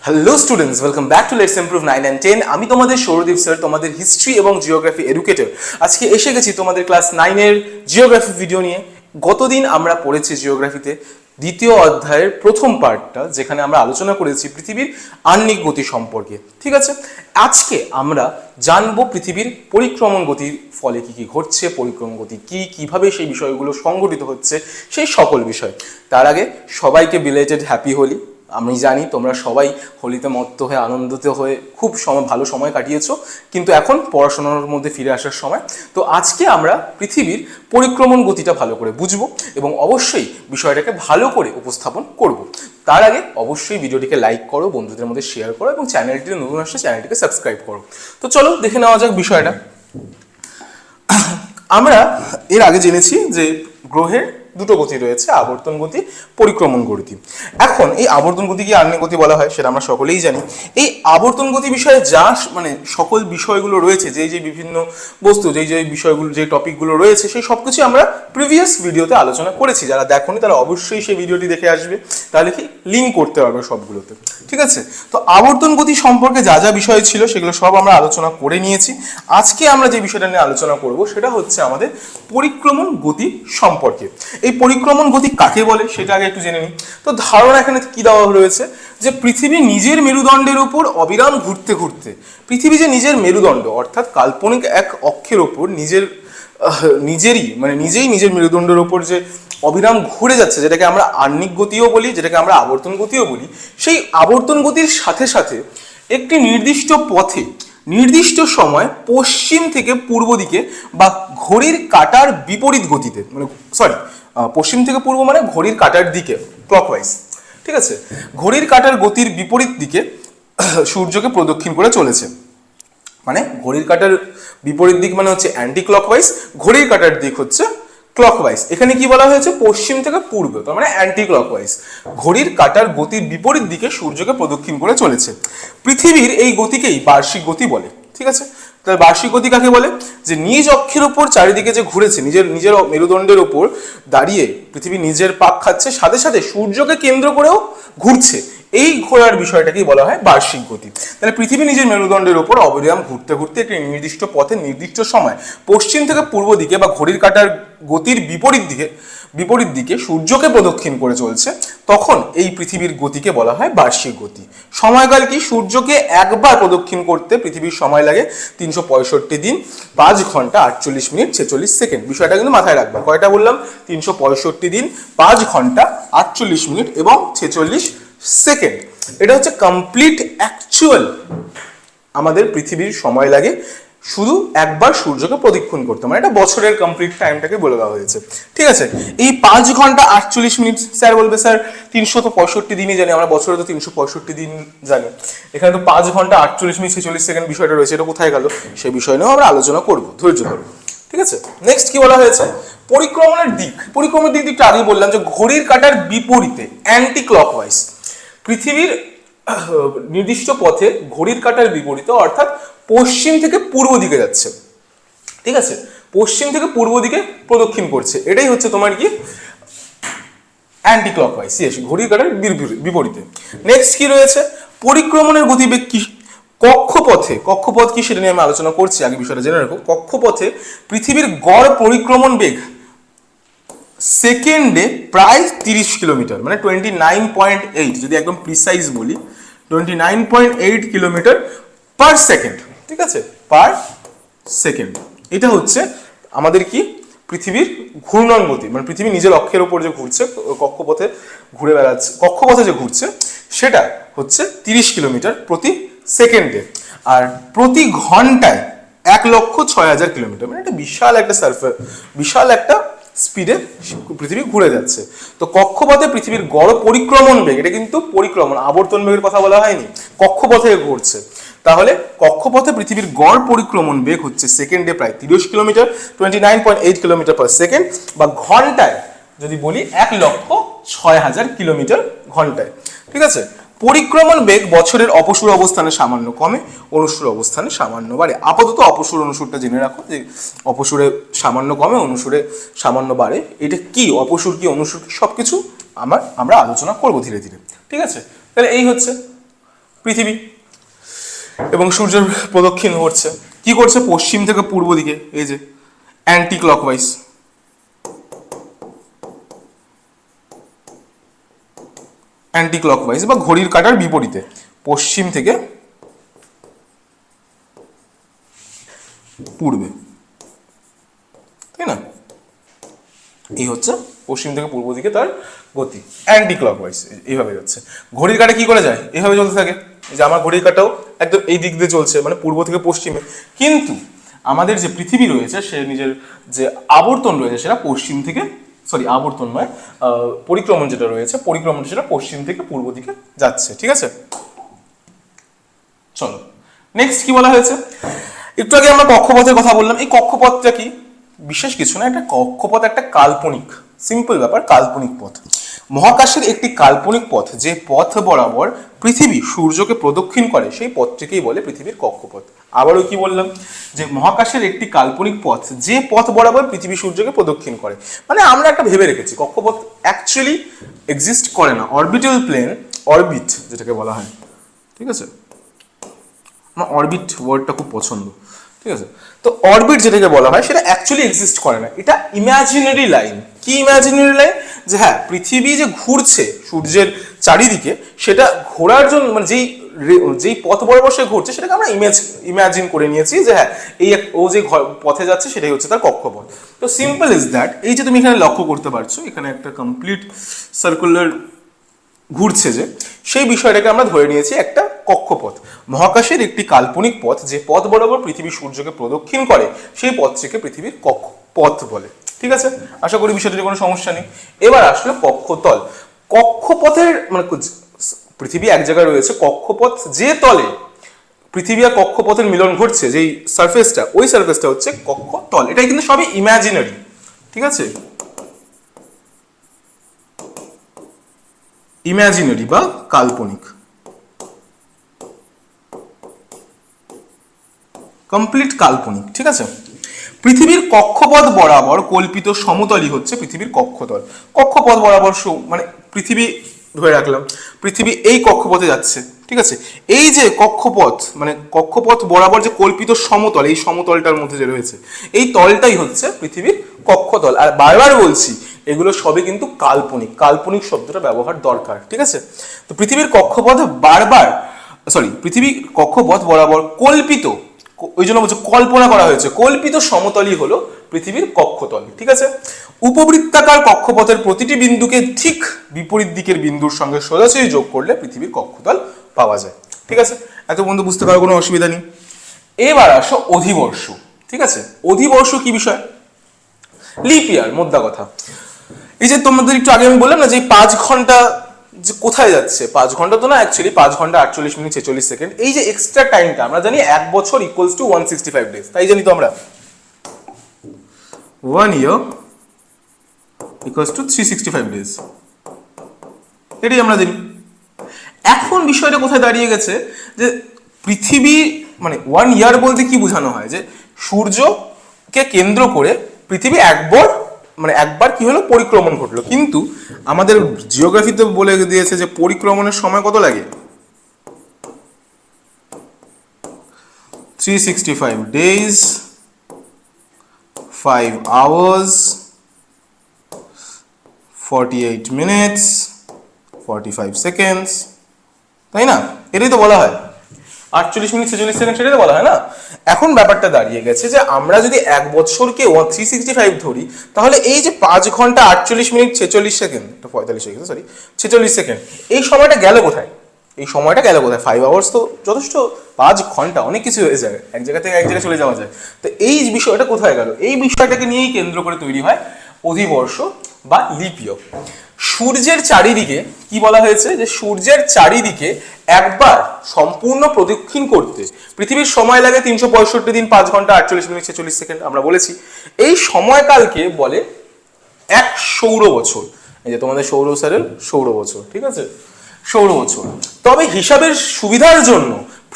Hello students, welcome back to let's improve 9 and 10। আমি তোমাদের Sourodip sir, তোমাদের হিস্ট্রি এবং জিওগ্রাফি এডুকেটর। আজকে এসে গেছি তোমাদের ক্লাস 9 এর জিওগ্রাফি ভিডিও নিয়ে। গতদিন আমরা পড়েছি জিওগ্রাফিতে দ্বিতীয় অধ্যায়ের প্রথম পার্টটা, যেখানে আমরা আলোচনা করেছি পৃথিবীর আহ্নিক গতি সম্পর্কে। ঠিক আছে, আজকে আমরা জানবো পৃথিবীর পরিক্রমণ গতির ফলে কি কি ঘটছে, পরিক্রমণ গতি কি, কিভাবে সেই বিষয়গুলো সংঘটিত হচ্ছে, সেই সকল বিষয়। তার আগে সবাইকে বিলেটেড হ্যাপি হোলি। আমি জানি তোমরা সবাই হোলিতে মত্ত হয়ে আনন্দিত হয়ে খুব ভালো সময় কাটিয়েছো, কিন্তু এখন পড়াশোনার মধ্যে ফিরে আসার সময়। তো আজকে আমরা পৃথিবীর পরিক্রমণ গতিটা ভালো করে বুঝবো এবং অবশ্যই বিষয়টাকে ভালো করে উপস্থাপন করব। তার আগে অবশ্যই ভিডিওটিকে লাইক করো, বন্ধুদের মধ্যে শেয়ার করো এবং চ্যানেলটিতে নতুন আসলে চ্যানেলটিকে সাবস্ক্রাইব করো। তো চলো দেখে নেওয়া যাক বিষয়টা। আমরা এর আগে জেনেছি যে গ্রহের দুটো গতি রয়েছে, আবর্তন গতি, পরিক্রমণ গতি। এখন এই আবর্তন গতি কি আহ্নিক গতি বলা হয় সেটা আমরা সকলেই জানি। এই আবর্তন গতি বিষয়ে যা সকল বিষয়গুলো রয়েছে, যে বিভিন্ন বস্তু, যে বিষয়গুলো, যে টপিকগুলো রয়েছে, সেই সব কিছু আমরা প্রিভিয়াস ভিডিওতে আলোচনা করেছি। যারা দেখোনি তারা অবশ্যই সেই ভিডিওটি দেখে আসবে, তাহলে কি লিঙ্ক করতে পারবে সবগুলোতে। ঠিক আছে, তো আবর্তন গতি সম্পর্কে যা যা বিষয় ছিল সেগুলো সব আমরা আলোচনা করে নিয়েছি। আজকে আমরা যে বিষয়টা নিয়ে আলোচনা করব সেটা হচ্ছে আমাদের পরিক্রমণ গতি সম্পর্কে। এই পরিক্রমণ গতি কাকে বলে সেটা আগে একটু জেনে নিই। তো ধারণা এখানে কি দেওয়া রয়েছে, যে পৃথিবী নিজের মেরুদণ্ডের উপর অবিরাম ঘুরতে ঘুরতে, পৃথিবী যে নিজের মেরুদণ্ড অর্থাৎ কাল্পনিক এক অক্ষের ওপর নিজেই নিজের মেরুদণ্ডের ওপর যে অবিরাম ঘুরে যাচ্ছে, যেটাকে আমরা আহ্নিক গতিও বলি, যেটাকে আমরা আবর্তন গতিও বলি, সেই আবর্তন গতির সাথে সাথে একটি নির্দিষ্ট পথে নির্দিষ্ট সময় পশ্চিম থেকে পূর্ব দিকে বা ঘড়ির কাঁটার বিপরীত গতিতে, পশ্চিম থেকে পূর্ব মানে ঘড়ির কাঁটার দিকে, ক্লকওয়াইজ। ঠিক আছে, ঘড়ির কাঁটার গতির বিপরীত দিকে সূর্যকে প্রদক্ষিণ করে চলেছে। মানে ঘড়ির কাঁটার বিপরীত দিক মানে হচ্ছে অ্যান্টি ক্লকওয়াইজ, ঘড়ির কাঁটার দিক হচ্ছে ক্লকওয়াইজ। এখানে কি বলা হয়েছে, পশ্চিম থেকে পূর্ব, তার মানে অ্যান্টি ক্লকওয়াইজ। ঘড়ির কাঁটার গতির বিপরীত দিকে সূর্যকে প্রদক্ষিণ করে চলেছে। পৃথিবীর এই গতিকেই বার্ষিক গতি বলে। ঠিক আছে, তাহলে বার্ষিক গতি কাকে বলে, যে নিজ অক্ষের উপর চারিদিকে যে ঘুরেছে, নিজের মেরুদণ্ডের উপর দাঁড়িয়ে পৃথিবী নিজের পাক খাচ্ছে, সাথে সাথে সূর্যকে কেন্দ্র করেও ঘুরছে, এই ঘোরার বিষয়টাকেই বলা হয় বার্ষিক গতি। তাহলে পৃথিবী নিজের মেরুদণ্ডের উপর অবিরাম ঘুরতে ঘুরতে একটি নির্দিষ্ট পথে নির্দিষ্ট সময় পশ্চিম থেকে পূর্ব দিকে বা ঘড়ির কাঁটার গতির বিপরীত দিকে সূর্যকে প্রদক্ষিণ করে চলছে, তখন এই পৃথিবীর গতিকে বলা হয় বার্ষিক গতি। সময়কাল কি, সূর্যকে একবার প্রদক্ষিণ করতে পৃথিবীর সময় লাগে 365 দিন 5 ঘন্টা 48 মিনিট 46 সেকেন্ড। বিষয়টা কিন্তু মাথায় রাখবা, কয়টা বললাম, 365 দিন 5 ঘন্টা 48 মিনিট এবং 46 সেকেন্ড। এটা হচ্ছে কমপ্লিট অ্যাকচুয়াল আমাদের পৃথিবীর সময় লাগে শুধু একবার সূর্যকে প্রদক্ষিণ করতে, মানে এটা বছরের কমপ্লিট টাইমটাকে বলে দেওয়া হয়েছে। ঠিক আছে, এই 5 ঘন্টা 48 মিনিট, স্যার বলবে স্যার 365 দিনই জানি আমরা, বছরে তো 365 দিন জানি, এখানে তো 5 ঘন্টা 48 মিনিট 46 সেকেন্ড বিষয়টা রয়েছে, এটা কোথায় গেল, সেই বিষয় নিয়েও আমরা আলোচনা করবো, ধৈর্য ধরো। ঠিক আছে, নেক্সট কি বলা হয়েছে, পরিক্রমণের দিকটা আগেই বললাম যে ঘড়ির কাঁটার বিপরীতে, অ্যান্টি ক্লকওয়াইজ। পৃথিবীর নির্দিষ্ট পথে ঘড়ির কাঁটার বিপরীতে, অর্থাৎ পশ্চিম থেকে পূর্ব দিকে যাচ্ছে। ঠিক আছে, পশ্চিম থেকে পূর্ব দিকে প্রদক্ষিণ করছে, এটাই হচ্ছে তোমার কি অ্যান্টি ক্লকওয়াইজ, ঘড়ির কাঁটার বিপরীতে। নেক্সট কি রয়েছে, পরিক্রমণের গতিবেগ কি, কক্ষপথ কি সেটা নিয়ে আমি আলোচনা করছি, আগে বিষয়টা জেনে রাখো। কক্ষপথে পৃথিবীর গড় পরিক্রমণ বেগ সেকেন্ডে প্রায় 30 কিলোমিটার, মানে 29.8, যদি একদম প্রিসাইজ বলি 29.8 কিলোমিটার পার সেকেন্ড। ঠিক আছে, পার সেকেন্ড। এটা হচ্ছে আমাদের কি পৃথিবীর ঘূর্ণন গতি, মানে পৃথিবী নিজের অক্ষের উপর যে ঘুরছে, কক্ষপথে যে ঘুরছে সেটা হচ্ছে 30 কিলোমিটার প্রতি সেকেন্ডে, আর প্রতি ঘন্টায় 1,06,000 কিলোমিটার, মানে এটা বিশাল একটা স্পিডে পৃথিবী ঘুরে যাচ্ছে। তো কক্ষপথে পৃথিবীর গড় পরিক্রমণ বেগ, এটা কিন্তু পরিক্রমণ, আবর্তন বেগের কথা বলা হয়নি, কক্ষপথে ঘুরছে। তাহলে কক্ষপথে পৃথিবীর গড় পরিক্রমণ বেগ হচ্ছে সেকেন্ডে প্রায় 30 কিলোমিটার, 29.8 কিলোমিটার পার সেকেন্ড, বা ঘন্টায় যদি বলি 1,06,000 কিলোমিটার ঘন্টায়। ঠিক আছে, পরিক্রমণ বেগ বছরের অপসূর অবস্থানে সামান্য কমে, অনুসূর অবস্থানে সামান্য বাড়ে। আপাতত অপসূর অনুসূরটা জেনে রাখো, যে অপসূরে সামান্য কমে, অনুসূরে সামান্য বাড়ে। এটা কি অপসূর কি অনুসূর কি সবকিছু আমরা আলোচনা করব ধীরে ধীরে। ঠিক আছে, তাহলে এই হচ্ছে পৃথিবী। এবং সূর্যের প্রদক্ষিণ করছে, কি করছে? পশ্চিম থেকে পূর্ব দিকে, এই যে অ্যান্টি ক্লকওয়াইজ। অ্যান্টি ক্লকওয়াইজ বা ঘড়ির কাঁটার বিপরীতে, পশ্চিম থেকে পূর্বে, তাই না? এই হচ্ছে পশ্চিম থেকে পূর্ব দিকে তার গতি, অ্যান্টি ক্লকওয়াইজ এইভাবে যাচ্ছে। ঘড়ির কাঁটা কি করে যায়? এইভাবে চলতে থাকে। এই যে আমার ঘড়ির কাঁটাও একদম এই দিক দিয়ে চলছে, মানে পূর্ব থেকে পশ্চিমে। কিন্তু আমাদের যে পৃথিবী রয়েছে, সে নিজের যে আবর্তন রয়েছে সেটা পশ্চিম থেকে, সরি আবর্তন নয়, পরিক্রমণ যেটা রয়েছে, পরিক্রমণ সেটা পশ্চিম থেকে পূর্ব দিকে যাচ্ছে। ঠিক আছে, চলো নেক্সট কি বলা হয়েছে। একটু আগে আমরা কক্ষপথের কথা বললাম। এই কক্ষপথটা কি? বিশেষ কিছু না, একটা কক্ষপথ একটা কাল্পনিক, সিম্পল ব্যাপার, কাল্পনিক পথ। মহাকাশের একটি কাল্পনিক পথ, যে পথ বরাবর পৃথিবী সূর্যকে প্রদক্ষিণ করে, সেই পথটিকেই বলে পৃথিবীর কক্ষপথ। আবারও কি বললাম, যে মহাকাশের একটি কাল্পনিক পথ, যে পথ বরাবর পৃথিবী সূর্যকে প্রদক্ষিণ করে। মানে আমরা একটা ভেবে রেখেছি কক্ষপথ অ্যাকচুয়ালি এক্সিস্ট করে না। অরবিটাল প্লেন, অরবিট যেটাকে বলা হয়, ঠিক আছে, আমার অরবিট ওয়ার্ডটা খুব পছন্দ। ঠিক আছে, তো অরবিট যেটাকে বলা হয় সেটা অ্যাকচুয়ালি এক্সিস্ট করে না, এটা ইমাজিনারি লাইন। কি ইমাজিনারি লাইন? যে হ্যাঁ, পৃথিবী যে ঘুরছে সূর্যের চারিদিকে, সেটা ঘোরার জন্য মানে যেই পথ বরাবর সে ঘুরছে, সেটাকে আমরা ইমাজিন করে নিয়েছি যে হ্যাঁ, ও যে পথে যাচ্ছে সেটাই হচ্ছে তার কক্ষপথ। তো সিম্পল ইজ দ্যাট। এই যে তুমি এখানে লক্ষ্য করতে পারছো, এখানে একটা কমপ্লিট সার্কুলার ঘুরছে, যে সেই বিষয়টাকে আমরা ধরে নিয়েছি একটা কক্ষপথ। মহাকাশের একটি কাল্পনিক পথ, যে পথ বরাবর পৃথিবী সূর্যকে প্রদক্ষিণ করে, সেই পথটিকে পৃথিবীর কক্ষপথ বলে। ঠিক আছে, আশা করি বিষয়টির কোনো সমস্যা নেই। এবার আসলো কক্ষতল। কক্ষপথের মানে পৃথিবী এক জায়গায় রয়েছে, কক্ষপথ যে তলে পৃথিবী আর কক্ষপথের মিলন ঘটছে, যেই সারফেসটা, ওই সারফেসটা হচ্ছে কক্ষতল। এটাই কিন্তু সবই ইমাজিনারি। ঠিক আছে, ইমাজিনারি বা কাল্পনিক, কমপ্লিট কাল্পনিক। ঠিক আছে, পৃথিবীর কক্ষপথ বরাবর কল্পিত সমতলই হচ্ছে পৃথিবীর কক্ষতল। কক্ষপথ বরাবর মানে পৃথিবী ধরে রাখলাম, পৃথিবী এই কক্ষপথে যাচ্ছে। ঠিক আছে, এই যে কক্ষপথ মানে কক্ষপথ বরাবর যে কল্পিত সমতল, এই সমতলটার মধ্যে যে রয়েছে, এই তলটাই হচ্ছে পৃথিবীর কক্ষতল। আর বারবার বলছি, এগুলো সবই কিন্তু কাল্পনিক। কাল্পনিক শব্দটা ব্যবহার দরকার। ঠিক আছে, তো পৃথিবীর কক্ষপথ পৃথিবীর কক্ষপথ বরাবর কল্পিত, ওই জন্য বলছে কল্পনা করা হয়েছে, কল্পিত সমতলই হলো পৃথিবীর কক্ষতল। ঠিক আছে, উপবৃত্তাকার কক্ষপথের প্রতিটি বিন্দুকে ঠিক বিপরীত দিকের বিন্দুর সঙ্গে সোজাসুজি যোগ করলে পৃথিবীর কক্ষতল পাওয়া যায়। ঠিক আছে, এত বন্ধু বুঝতে পারো, কোনো অসুবিধা নেই। এবার আসো অধিবর্ষ। ঠিক আছে, অধিবর্ষ কি বিষয়? লিপ ইয়ার, মোদ্দা কথা। এই যে তোমাদের একটু আগে আমি বললাম না, যে 5 ঘন্টা যে কোথায় যাচ্ছে, 5 ঘন্টা তো না, অ্যাকচুয়ালি 5 ঘন্টা 48 মিনিট 46 সেকেন্ড। এই যে এক্সট্রা টাইমটা, আমরা জানি 1 বছর ইকুয়ালস টু 165 ডেজ, তাই জানি তো আমরা 1 year ইকুয়ালস টু 365 ডেজ, এটাই আমরা জানি। এখন বিষয়টা কোথায় দাঁড়িয়ে গেছে, যে পৃথিবী মানে 1 ইয়ার বলতে কি বোঝানো হয়, যে সূর্যকে কেন্দ্র করে পৃথিবী একবার কি হলো, পরিক্রমণ ঘটলো। কিন্তু আমাদের জিওগ্রাফিতে বলে দিয়েছে যে পরিক্রমণের সময় কত লাগে, 365 days 5 hours 48 minutes 45 seconds, তাই না? এটাই তো বলা হয় 48 মিনিট 46 সেকেন্ড, সেটাই তো বলা হয় না। এখন ব্যাপারটা দাঁড়িয়ে গেছে যে আমরা যদি 1 বছরকে 365 ধরি, তাহলে এই যে 5 ঘন্টা 48 minute 46 second, 45 second, sorry 46 second, এই সময়টা গেল কোথায়? এই সময়টা গেল কোথায়? 5 আওয়ার্স তো যথেষ্ট, 5 ঘন্টা অনেক কিছু হয়ে যায়, এক জায়গা থেকে এক জায়গায় চলে যাওয়া যায়। তো এই বিষয়টা কোথায় গেল? এই বিষয়টাকে নিয়েই কেন্দ্র করে তৈরি হয় অধিবর্ষ বা লিপ ইয়ার। সূর্যের চারিদিকে কি বলা হয়েছে, যে সূর্যের চারিদিকে একবার সম্পূর্ণ প্রদক্ষিণ করতে পৃথিবীর সময় লাগে 365 দিন 5 ঘন্টা 48 মিনিট 46 সেকেন্ড, আমরা বলেছি। এই সময়কালকে বলে এক সৌর বছর। এই যে তোমাদের সৌর বছর, ঠিক আছে, সৌর বছর। তবে হিসাবের সুবিধার জন্য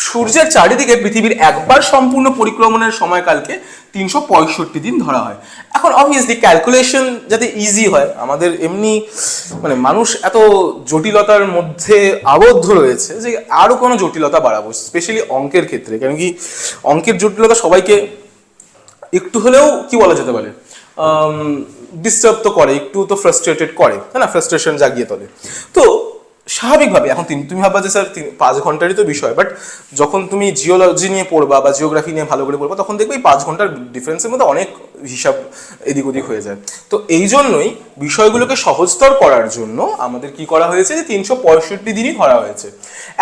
সূর্যের চারিদিকে পৃথিবীর একবার সম্পূর্ণ পরিক্রমণের সময়কালকে 365 দিন ধরা হয়। এখন অবভিয়াসলি ক্যালকুলেশন যাতে ইজি হয়, আমাদের এমনি মানে মানুষ এত জটিলতার মধ্যে আবদ্ধ রয়েছে যে আরো কোনো জটিলতা বাড়াবো, স্পেশালি অঙ্কের ক্ষেত্রে। কেন কি অঙ্কের জটিলতা সবাইকে একটু হলেও কি বলা যেতে পারে ডিস্টার্ব তো করে, একটু তো ফ্রাস্ট্রেটেড করে, তাই না, ফ্রাস্ট্রেশন জাগিয়ে তোলে। তো স্বাভাবিকভাবে এখন তুমি ভাববা যে স্যার 5 ঘন্টারই তো বিষয়, বাট যখন তুমি জিওলজি নিয়ে পড়বা বা জিওগ্রাফি নিয়ে ভালো করে পড়বা তখন দেখবে এই 5 ঘন্টার ডিফারেন্সের মধ্যে অনেক হিসাব এদিক ওদিক হয়ে যায়। তো এই জন্যই বিষয়গুলোকে সহজতর করার জন্য আমাদের কি করা হয়েছে যে 365 দিনই ধরা হয়েছে।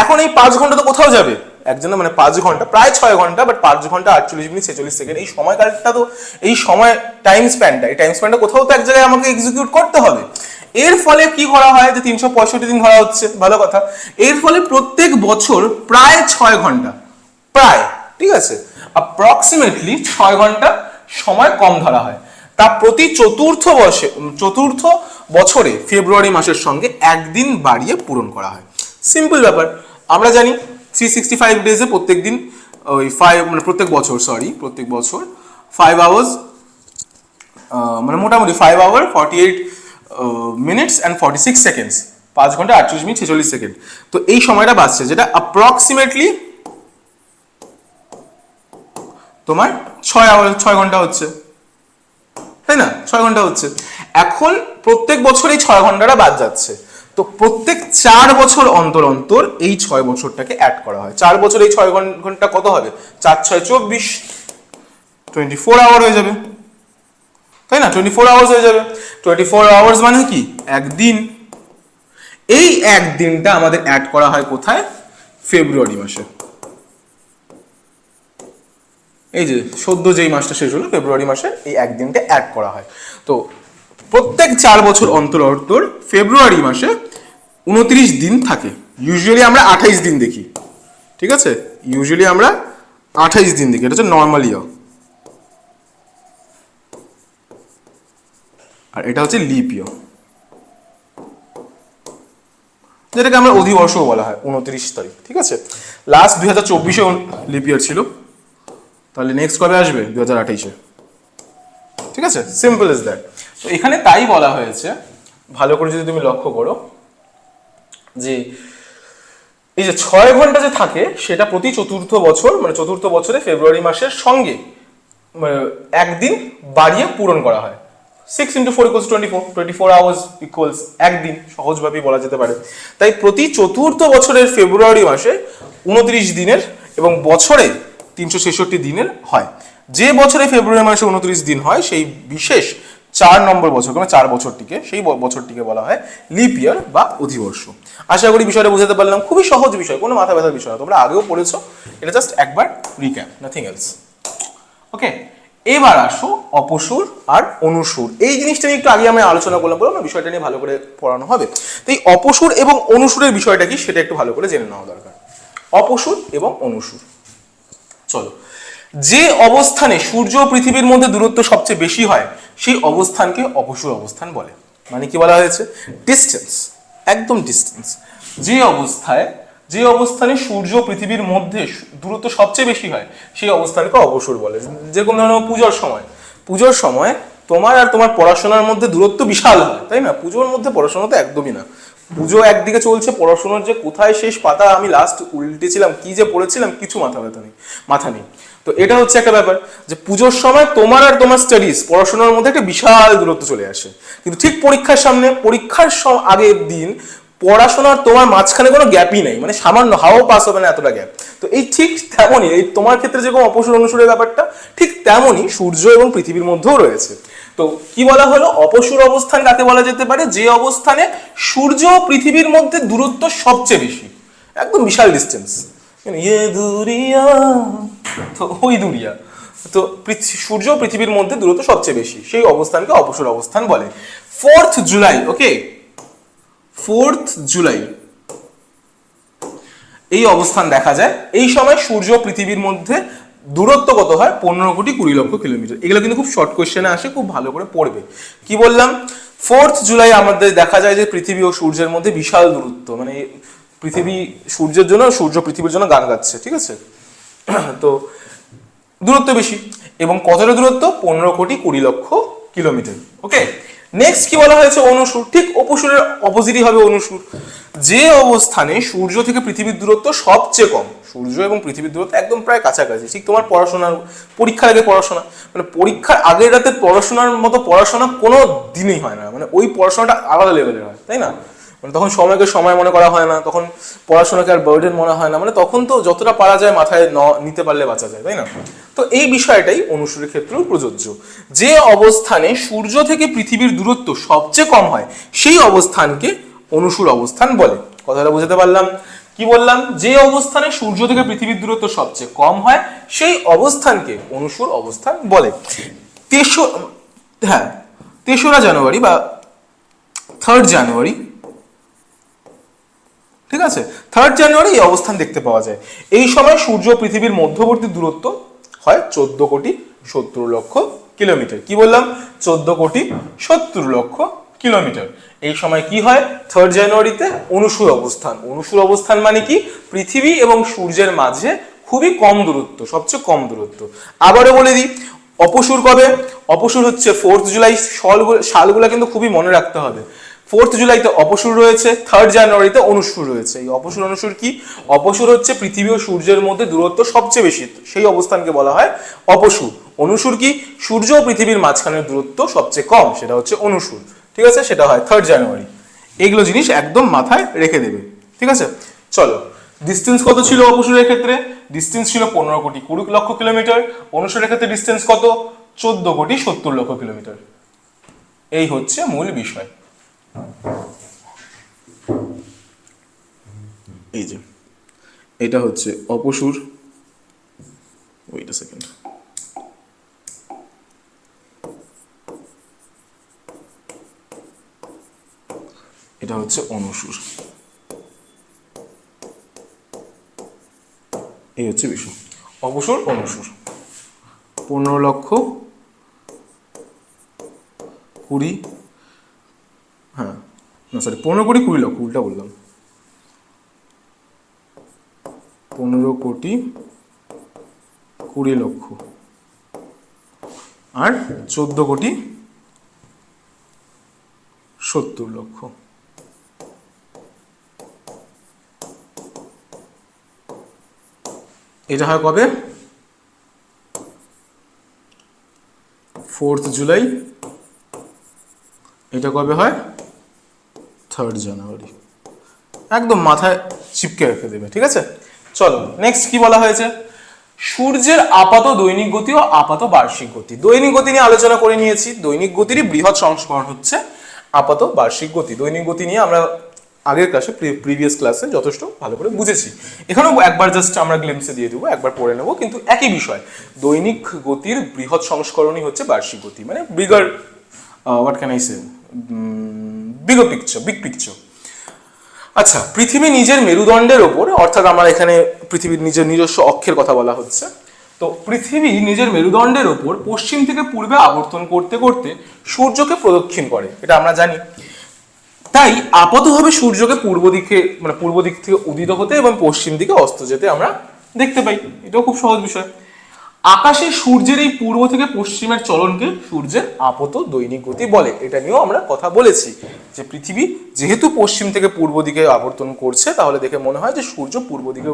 এখন এই 5 ঘন্টা তো কোথাও যাবে একজনের, মানে 5 ঘন্টা প্রায় 6 ঘন্টা, বাট 5 ঘন্টা 48 মিনিট 46 সেকেন্ড, এই সময়কালটা তো, এই সময় টাইম স্প্যানটা কোথাও তো এক জায়গায় আমাকে এক্সিকিউট করতে হবে। এর ফলে কি করা হয় যে 365 দিন ধরা হচ্ছে, ভালো কথা। এর ফলে প্রত্যেক বছর প্রায় 6 ঘন্টা, প্রায়, ঠিক আছে, অ্যাপ্রক্সিমেটলি 6 ঘন্টা সময় কম ধরা হয়। তা প্রতি চতুর্থ বছরে ফেব্রুয়ারি মাসের সঙ্গে একদিন বাড়িয়ে পূরণ করা হয়। সিম্পল ব্যাপার। আমরা জানি 365 ডেজে প্রত্যেক দিন ওই প্রত্যেক বছর 5 আওয়ার্স, মানে মোটামুটি 5 আওয়ার 48 মিনিটস অ্যান্ড 46 সেকেন্ডস, 5 ঘন্টা 38 মিনিট 46 সেকেন্ড। তো এই সময়টা বাঁচছে, যেটা অ্যাপ্রক্সিমেটলি তোমার 6 ঘন্টা হচ্ছে, তাই না, 6 ঘন্টা হচ্ছে। এখন প্রত্যেক বছর এই 6 ঘন্টাটা বাদ যাচ্ছে, তো প্রত্যেক 4 বছর অন্তর অন্তর এই 6 বছরটাকে অ্যাড করা হয়। 4 বছর এই 6 ঘন্টা কত হবে, 4 6 24, 24 আওয়ার হয়ে যাবে, তাই না, 24 আওয়ার্স হয়ে যাবে। 24 আওয়ার্স মানে কি, একদিন। এই একদিনটা আমাদের অ্যাড করা হয় কোথায়, ফেব্রুয়ারি মাসে। এই যে সদ্য যেই মাসটা শেষ হলো ফেব্রুয়ারি মাসে, এই একদিনটা অ্যাড করা হয়। তো প্রত্যেক 4 বছর অন্তর অন্তর ফেব্রুয়ারি মাসে 29 দিন থাকে। ইউজুয়ালি আমরা 28 দিন দেখি, ঠিক আছে, ইউজুয়ালি আমরা 28 দিন দেখি, এটা হচ্ছে নর্মাল ইয়ার। আর এটা হচ্ছে লিপ ইয়ার, যেটাকে আমরা অধিবর্ষও বলা হয়, 29 তারিখ, ঠিক আছে। লাস্ট 2024-এ লিপ ইয়ার ছিল, তাহলে নেক্সট কবে আসবে, 2028-এ, ঠিক আছে, সিম্পল ইজ দ্যাট। তো এখানে তাই বলা হয়েছে, ভালো করে যদি তুমি লক্ষ্য করো, যে এই যে 6 ঘন্টা যে থাকে সেটা প্রতি চতুর্থ বছর, মানে চতুর্থ বছরে ফেব্রুয়ারি মাসের সঙ্গে একদিন বাড়িয়ে পূরণ করা হয়। 6 × 4 = 24, 24 আওয়ার্স ইকুয়ালস একদিন, সহজভাবেই বলা যেতে পারে। তাই প্রতি চতুর্থ বছরের ফেব্রুয়ারি মাসে 29 দিনের এবং বছরে 366 দিনের হয়। যে বছরে ফেব্রুয়ারি মাসে 29 দিন হয় সেই বিশেষ 4 নম্বর বছর, মানে 4 বছরটিকে, সেই বছরটিকে বলা হয় লিপ ইয়ার বা অধিবর্ষ। আশা করি বিষয়টা বুঝতে পারলাম, খুবই সহজ বিষয়, কোনো মাথা ব্যথার বিষয় না, তোমরা আগেও পড়েছো, এটা জাস্ট একবার রিক্যাপ, নাথিং এলস। ওকে, এবার আসো অপসূর আর অনুসূর। এই জিনিসটা নিয়ে একটু আগে আমি আলোচনা করলাম, বললাম না বিষয়টা নিয়ে ভালো করে পড়ানো হবে। তো এই অপসূর এবং অনুসূরের বিষয়টা কি সেটা একটু ভালো করে জেনে নেওয়া দরকার। অপসূর এবং অনুসূর, চলো। যে অবস্থানে সূর্য ও পৃথিবীর মধ্যে দূরত্ব সবচেয়ে বেশি হয় সেই অবস্থানকে অপসূর অবস্থান বলে। মানে কি বলা হয়েছে, ডিস্টেন্স, একদম ডিস্টেন্স। যে অবস্থানে সূর্য পৃথিবীর মধ্যে দূরত্ব সবচেয়ে বেশি হয় সেই অবস্থানকে অপসূর বলে। যেরকম ধরো পুজোর সময় তোমার আর তোমার পড়াশোনার মধ্যে দূরত্ব বিশাল হয়, তাই না, পুজোর মধ্যে পড়াশোনা তো একদমই না। পুজো একদিকে চলছে, পড়াশোনার যে কোথায় শেষ পাতা আমি লাস্ট উল্টেছিলাম, কি যে পড়েছিলাম কিছু মাথা নেই। তো এটা হচ্ছে একটা ব্যাপার, যে পুজোর সময় তোমার আর তোমার স্টাডিজ, পড়াশোনার মধ্যে একটা বিশাল দূরত্ব চলে আসে। কিন্তু ঠিক পরীক্ষার আগের দিন পড়াশোনার তোমার মাঝখানে কোনো গ্যাপই নেই, মানে সামান্য হাওয়া পাস হবে না এতটা গ্যাপ। তো এই ঠিক তেমনই, এই তোমার ক্ষেত্রে যেরকম অপসূর অনুসূরের ব্যাপারটা ঠিক তেমনই সূর্য এবং পৃথিবীর মধ্যেও রয়েছে। তো কি বলা হলো, অপসূর অবস্থান কাকে বলা যেতে পারে, যে অবস্থানে সূর্য ও পৃথিবীর মধ্যে দূরত্ব সবচেয়ে বেশি, একদম বিশাল ডিস্টেন্স, ইয়ে দুরিয়া, তো ওই দুরিয়া। তো সূর্য ও পৃথিবীর মধ্যে দূরত্ব সবচেয়ে বেশি, সেই অবস্থানকে অপসূর অবস্থান বলে। 4th জুলাই, ওকে, 4th জুলাই এই অবস্থান দেখা যায়। এই সময় সূর্য পৃথিবীর মধ্যে দূরত্ব কত হয়, 15,20,00,000 কিলোমিটার। এগুলো কিন্তু খুব শর্ট কোয়েশ্চেনে আসে, খুব ভালো করে পড়বে। কি বললাম, 4th জুলাই আমাদের দেখা যায় যে পৃথিবী ও সূর্যের মধ্যে বিশাল দূরত্ব, মানে পৃথিবী সূর্যের জন্য, সূর্য পৃথিবীর জন্য গান গাচ্ছে, ঠিক আছে। তো দূরত্ব বেশি, এবং কতটা দূরত্ব? 15,20,00,000 কিলোমিটার। ওকে, নেক্সট কি বলা হয়েছে? অনুসুর। ঠিক অপসুরের অপোজিটই হবে অনুসুর। যে অবস্থানে সূর্য থেকে পৃথিবীর দূরত্ব সবচেয়ে কম, সূর্য এবং পৃথিবীর দূরত্ব একদম প্রায় কাছাকাছি, ঠিক তোমার পড়াশোনার পরীক্ষার আগে পড়াশোনা, মানে পরীক্ষার আগের রাতে পড়াশোনার মতো পড়াশোনা কোনো দিনই হয় না, মানে ওই পড়াশোনাটা আলাদা লেভেলের হয়, তাই না? মানে তখন সময়কে সময় মনে করা হয় না, তখন পড়াশোনাকে আর বার্ডেন মনে হয় না, মানে তখন তো যতটা পারা যায় মাথায় নিতে পারলে বাঁচা যায়, তাই না? তো এই বিষয়টাই অনুসুরের ক্ষেত্রেও প্রযোজ্য। যে অবস্থানে সূর্য থেকে পৃথিবীর দূরত্ব সবচেয়ে কম হয় সেই অবস্থানকে অনুসুর অবস্থান বলে। কথাটা বুঝতে পারলাম? কি বললাম? যে অবস্থানে সূর্য থেকে পৃথিবীর দূরত্ব সবচেয়ে কম হয় সেই অবস্থানকে অনুসুর অবস্থান বলে। হ্যাঁ, 3রা জানুয়ারি বা 3rd জানুয়ারি, ঠিক আছে, 3rd জানুয়ারি এই অবস্থান দেখতে পাওয়া যায়। এই সময় সূর্য পৃথিবীর মধ্যবর্তী দূরত্ব হয় 14,70,00,000 কিলোমিটার। কি বললাম? 14,70,00,000 কিলোমিটার। এই সময় কি হয়? 3rd জানুয়ারিতে অনুসুর অবস্থান। অনুসুর অবস্থান মানে কি? পৃথিবী এবং সূর্যের মাঝে খুবই কম দূরত্ব, সবচেয়ে কম দূরত্ব। আবারও বলে দিই, অপসুর কবে? অপসুর হচ্ছে 4th জুলাই। সালগুলা কিন্তু খুবই মনে রাখতে হবে। 4th জুলাইতে অপসুর রয়েছে, 3rd জানুয়ারিতে অনুসুর রয়েছে। এই অপসুর অনুসুর কি? অপসুর হচ্ছে পৃথিবী ও সূর্যের মধ্যে দূরত্ব সবচেয়ে বেশি, সেই অবস্থানকে বলা হয় অপসুর। অনুসুর কি? সূর্য ও পৃথিবীর মাঝখানের দূরত্ব সবচেয়ে কম, সেটা হচ্ছে অনুসুর, ঠিক আছে, সেটা হয় 3rd জানুয়ারি। এগুলো জিনিস একদম মাথায় রেখে দেবে, ঠিক আছে। চলো, ডিস্টেন্স কত ছিল অপসুরের ক্ষেত্রে? ডিস্টেন্স ছিল 15,20,00,000 কিলোমিটার। অনুসুরের ক্ষেত্রে ডিস্টেন্স কত? 14,70,00,000 কিলোমিটার। এই হচ্ছে মূল বিষয়। এই যে এটা হচ্ছে অপসুর, ওয়েট আ সেকেন্ড, এটা হচ্ছে অনুসুর, এই হচ্ছে বিষয়। অপসুর অনুসুর 15,20,00,000, হ্যাঁ না সরি 15,20,00,000, উল্টা বললাম, 15,20,00,000 আর 14,70,00,000। এটা হয় কবে? 4th জুলাই। এটা কবে হয়? 3rd জানুয়ারি। একদম মাথায় চিপকে রেখে দেবে, ঠিক আছে। চলো, নেক্সট কি বলা হয়েছে? সূর্যের আপাত দৈনিক গতি ও আপাত বার্ষিক গতি। দৈনিক গতি নিয়ে আলোচনা করে নিয়েছি। দৈনিক গতিরই বৃহৎ সংস্করণ হচ্ছে আপাত বার্ষিক গতি। দৈনিক গতি নিয়ে আমরা আগের ক্লাসে, প্রিভিয়াস ক্লাসে যথেষ্ট ভালো করে বুঝেছি। এখানেও একবার জাস্ট আমরা গ্লিমসে দিয়ে দেবো, একবার পড়ে নেবো, কিন্তু একই বিষয়। দৈনিক গতির বৃহৎ সংস্করণই হচ্ছে বার্ষিক গতি, মানে bigger, what can I say, big picture. আচ্ছা, পৃথিবী নিজের মেরুদণ্ডের ওপর, অর্থাৎ আমার এখানে পৃথিবীর নিজের নিজস্ব অক্ষের কথা বলা হচ্ছে, তো পৃথিবী নিজের মেরুদণ্ডের ওপর পশ্চিম থেকে পূর্বে আবর্তন করতে করতে সূর্যকে প্রদক্ষিণ করে, এটা আমরা জানি। তাই আপাতভাবে সূর্যকে পূর্ব দিকে, মানে পূর্ব দিক থেকে উদিত হতে এবং পশ্চিম দিকে অস্ত যেতে আমরা দেখতে পাই। এটাও খুব সহজ বিষয়। আকাশে সূর্যের এই পূর্ব থেকে পশ্চিমের চলনকে সূর্যের আপাত দৈনিক গতি বলে। এটা নিয়েও আমরা কথা বলেছি যে পৃথিবী যেহেতু পশ্চিম থেকে পূর্ব দিকে আবর্তন করছে, তাহলে দেখে মনে হয় যে সূর্য পূর্ব দিকে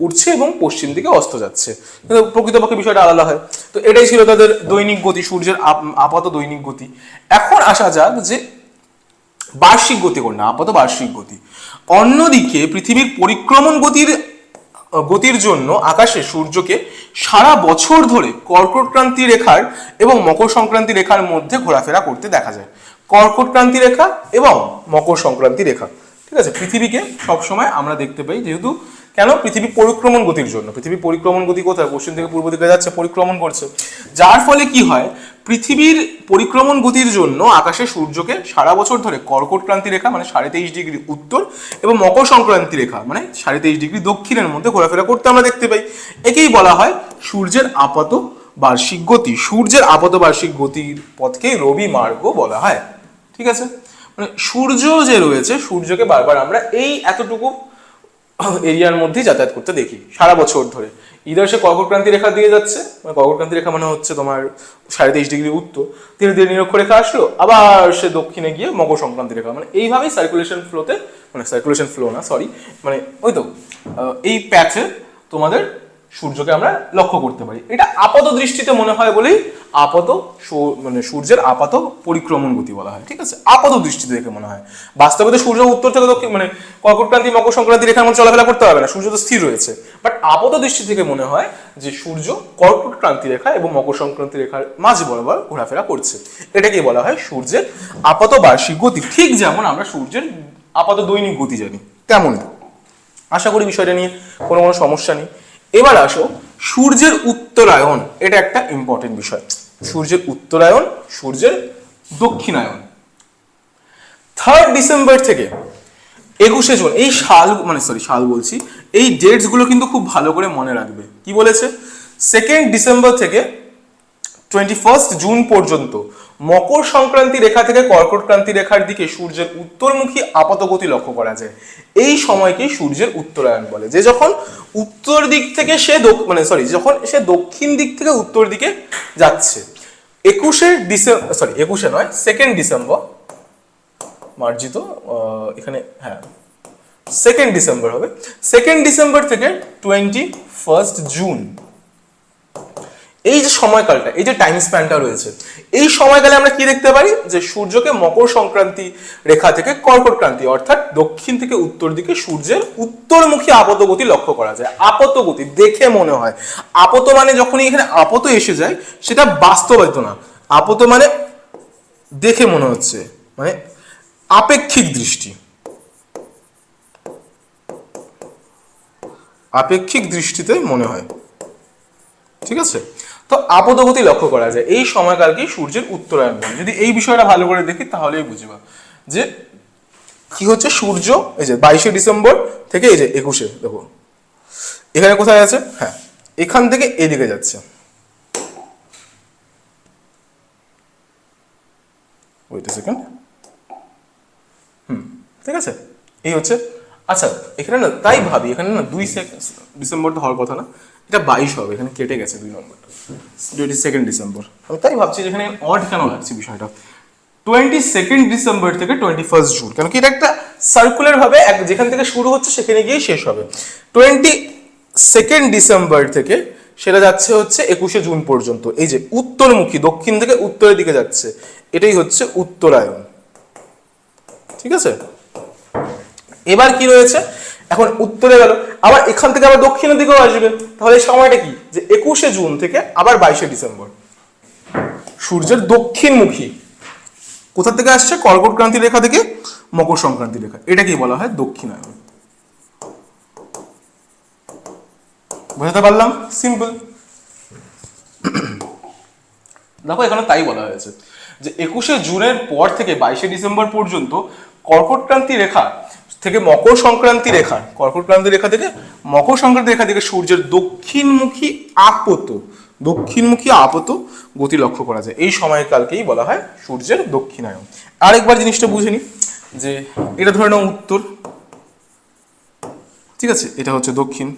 উঠছে এবং পশ্চিম দিকে অস্ত যাচ্ছে, কিন্তু প্রকৃতপক্ষে বিষয়টা আলাদা হয়। তো এটাই ছিল তাদের দৈনিক গতি, সূর্যের আপাত দৈনিক গতি। এখন আসা যাক যে বার্ষিক গতি কোনটা, আপাত বার্ষিক গতি। অন্যদিকে পৃথিবীর পরিক্রমণ গতির জন্য আকাশে সূর্যকে সারা বছর ধরে কর্কট ক্রান্তি রেখার এবং মকর সংক্রান্তি রেখার মধ্যে ঘোরাফেরা করতে দেখা যায়। কর্কট ক্রান্তি রেখা এবং মকর সংক্রান্তি রেখা, ঠিক আছে। পৃথিবীকে সবসময় আমরা দেখতে পাই, যেহেতু কেন? পৃথিবী পরিক্রমণ গতির জন্য। পৃথিবী পরিক্রমণ গতি কোথায়? পশ্চিম থেকে পূর্ব দিকে যাচ্ছে, পরিক্রমণ করছে, যার ফলে কি হয়? পৃথিবীর পরিক্রমণ গতির জন্য আকাশে সূর্যকে সারা বছর ধরে কর্কট ক্রান্তি রেখা মানে 23.5 ডিগ্রি উত্তর এবং মকর সংক্রান্তি রেখা মানে 23.5 ডিগ্রি দক্ষিণের মধ্যে ঘোরাফেরা করতে আমরা দেখতে পাই। একেই বলা হয় সূর্যের আপাত বার্ষিক গতি। সূর্যের আপাত বার্ষিক গতির পথকে রবি মার্গ বলা হয়, ঠিক আছে। মানে সূর্য যে রয়েছে, সূর্যকে বারবার আমরা এই এতটুকু এরিয়ার মধ্যেই যাতায়াত করতে দেখি সারা বছর ধরে। ইদার সে কর্কটক্রান্তি রেখা দিয়ে যাচ্ছে, মানে কর্কটক্রান্তি রেখা মানে হচ্ছে তোমার 23.5 ডিগ্রি উত্তর, ধীরে ধীরে নিরক্ষরেখা আসলো, আবার সে দক্ষিণে গিয়ে মকর সংক্রান্তি রেখা, মানে এইভাবেই সার্কুলেশন ফ্লোতে, মানে সার্কুলেশন ফ্লো না সরি, মানে ওই তো এই প্যাচে তোমাদের সূর্যকে আমরা লক্ষ্য করতে পারি। এটা আপাত দৃষ্টিতে মনে হয় বলেই মানে সূর্যের আপাত পরিক্রমণ গতি বলা হয়, ঠিক আছে, আপাত দৃষ্টিতে দেখে মনে হয়। বাস্তবে তো সূর্য উত্তর থেকে দক্ষিণ মানে কর্কটক্রান্তি মকর সংক্রান্তি রেখার মধ্যে চলাফেরা করতে হবে না, সূর্য তো স্থির রয়েছে, বাট আপাত দৃষ্টি থেকে মনে হয় যে সূর্য কর্কটক্রান্তি রেখা এবং মকর সংক্রান্তি রেখার মাঝ বরাবর ঘোরাফেরা করছে। এটাকেই বলা হয় সূর্যের আপাত বার্ষিক গতি, ঠিক যেমন আমরা সূর্যের আপাত দৈনিক গতি জানি তেমনই। আশা করি বিষয়টা নিয়ে কোনো সমস্যা নেই। এবার আসো সূর্যের উত্তরায়ণ, এটা একটা ইম্পর্টেন্ট বিষয়। সূর্যের উত্তরায়ণ, সূর্যের দক্ষিণায়ন। 3 ডিসেম্বর থেকে 21 জুন, এই সাল মানে সরি সাল বলছি, এই ডেটস গুলো কিন্তু খুব ভালো করে মনে রাখবে। কি বলেছে? 2 ডিসেম্বর থেকে 21 জুন পর্যন্ত মকর সংক্রান্তি রেখা থেকে কর্কটক্রান্তি রেখার দিকে সূর্যের উত্তরমুখী আপাতগতি লক্ষ্য করা যায়। এই সময়কেই সূর্যের উত্তরায়ণ বলে, যে যখন উত্তর দিক থেকে সে মানে সরি যখন সে দক্ষিণ দিক থেকে উত্তর দিকে যাচ্ছে। 21 ডিসেম্বর সরি 21 নয় 2 ডিসেম্বর, মার্জিত এখানে, হ্যাঁ 2 ডিসেম্বর হবে। 2 ডিসেম্বর থেকে 21 জুন, এই যে সময়কালটা, এই যে টাইম স্প্যানটা রয়েছে, এই সময়কালে আমরা কি দেখতে পারি? যে সূর্যকে মকর সংক্রান্তি রেখা থেকে কর্কটক্রান্তি অর্থাৎ দক্ষিণ থেকে উত্তর দিকে সূর্যের উত্তরমুখী আপাত গতি লক্ষ্য করা যায়। আপাত গতি দেখে মনে হয়, আপাত মানে যখনই এখানে আপাত এসে যায় সেটা বাস্তবায়িত না, আপাত মানে দেখে মনে হচ্ছে, মানে আপেক্ষিক দৃষ্টি, আপেক্ষিক দৃষ্টিতে মনে হয়, ঠিক আছে। তো আপাতগতি লক্ষ্য করা যায়, এই সময়কালকে সূর্যের উত্তরায়ণ বলে। যদি এই বিষয়টা ভালো করে দেখি তাহলেই বুঝবা যে কি হচ্ছে। সূর্য এই যে 22 ডিসেম্বর থেকে এই যে 21, দেখো এখানে কোথায় আছে, হ্যাঁ এখান থেকে এদিকে যাচ্ছে, ওয়েট আ সেকেন্ড, ঠিক আছে, এই হচ্ছে। আচ্ছা এখানে না তাই ভাবি, এখানে না 2 ডিসেম্বর তো হওয়ার কথা না, এটা 22 হবে, এখানে কেটে গেছে 2 নম্বরটা, 22 ডিসেম্বর। আমি তাই ভাবছি যে এখানে অড কেন লাগছে বিষয়টা। 22 ডিসেম্বর থেকে 21 জুন, কেন কি এটা একটা সার্কুলার ভাবে যেখান থেকে শুরু হচ্ছে সেখানে গিয়ে শেষ হবে। 22 ডিসেম্বর থেকে সেটা যাচ্ছে হচ্ছে 21 জুন পর্যন্ত, এই যে উত্তরমুখী, দক্ষিণ থেকে উত্তরের দিকে যাচ্ছে, এটাই হচ্ছে উত্তরায়ণ, ঠিক আছে। এবার কি রয়েছে, এখন উত্তরে গেল, আবার এখান থেকে আবার দক্ষিণের দিকেও আসবে, তাহলে সময়টা কি, যে 21 জুন থেকে আবার 22 ডিসেম্বর সূর্যের দক্ষিণমুখী, কোথা থেকে আসছে? কর্কটক্রান্তি রেখা থেকে মকর সংক্রান্তি রেখা, এটাকেই বলা হয় দক্ষিণায়ন। বুঝতে পারলাম? সিম্পল। দেখো এখানে তাই বলা হয়েছে যে 21 জুনের পর থেকে 22 ডিসেম্বর পর্যন্ত কর্কটক্রান্তি রেখা থেকে মকর সংক্রান্তি রেখা, কর্কটক্রান্তি রেখা থেকে মকর সংক্রান্তি রেখা থেকে সূর্যের দক্ষিণমুখী আপত গতি লক্ষ্য করা যায়। এই সময়কালকেই বলা হয় সূর্যের দক্ষিণায়ন। আরেকবার জিনিসটা বুঝে নি, যে এটা ধরে নাও উত্তর, ঠিক আছে, এটা হচ্ছে দক্ষিণ,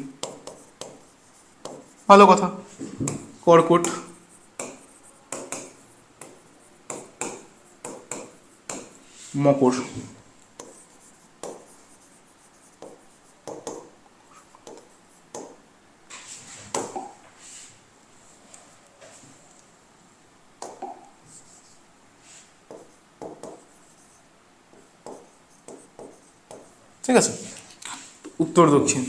ভালো কথা, কর্কট, মকর, ঠিক আছে, উত্তর দক্ষিণ।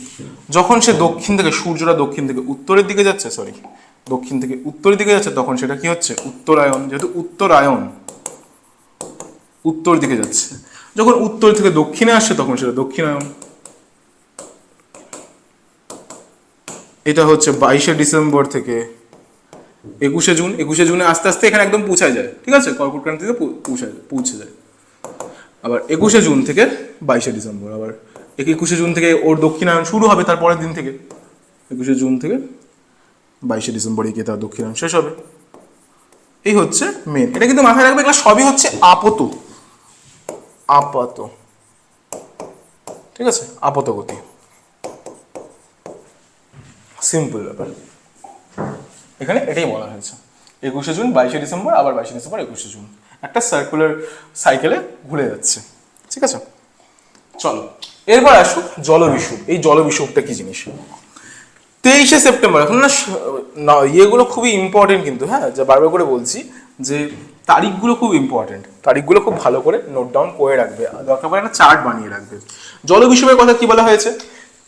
যখন সে দক্ষিণ থেকে, সূর্যটা দক্ষিণ থেকে উত্তরের দিকে যাচ্ছে, সরি দক্ষিণ থেকে উত্তরের দিকে যাচ্ছে, তখন সেটা কি হচ্ছে? উত্তরায়ণ। যেহেতু উত্তরায়ণ উত্তর দিকে যাচ্ছে, যখন উত্তর থেকে দক্ষিণে আসছে তখন সেটা দক্ষিণায়ন। এটা হচ্ছে 22 ডিসেম্বর থেকে 21 জুন। 21 জুনে আস্তে আস্তে এখানে একদম পৌঁছায় যায়, ঠিক আছে, কর্কটক্রান্তিতে পৌঁছে যায়। আবার 21 জুন থেকে 22 ডিসেম্বর, আবার 21 জুন থেকে ওর দক্ষিণায়ন শুরু হবে, তারপরের দিন থেকে 21 জুন থেকে 22 ডিসেম্বরে গিয়ে তার দক্ষিণায়ন শেষ হবে। এই হচ্ছে মেন, এটা কিন্তু মাথায় রাখবে, এগুলো সবই হচ্ছে আপাত, ঠিক আছে, আপাত গতি। সিম্পল ব্যাপার, এখানে এটাই বলা হয়েছে। 21শে জুন, 22শে ডিসেম্বর, আবার 22শে ডিসেম্বর, 21শে জুন, একটা সার্কুলার সাইকেলে ঘুরে যাচ্ছে। ঠিক আছে, চলো এরপর আসুক জলবিষুব। এই জলবিষুবটা কি জিনিস? 23শে সেপ্টেম্বর, এখন না ইয়েগুলো খুবই ইম্পর্টেন্ট কিন্তু, হ্যাঁ, যা বারবার করে বলছি যে তারিখগুলো খুব ইম্পর্টেন্ট, তারিখগুলো খুব ভালো করে নোট ডাউন করে রাখবে, দরকার পড়ে একটা চার্ট বানিয়ে রাখবে। জলবিষুবের কথা কি বলা হয়েছে?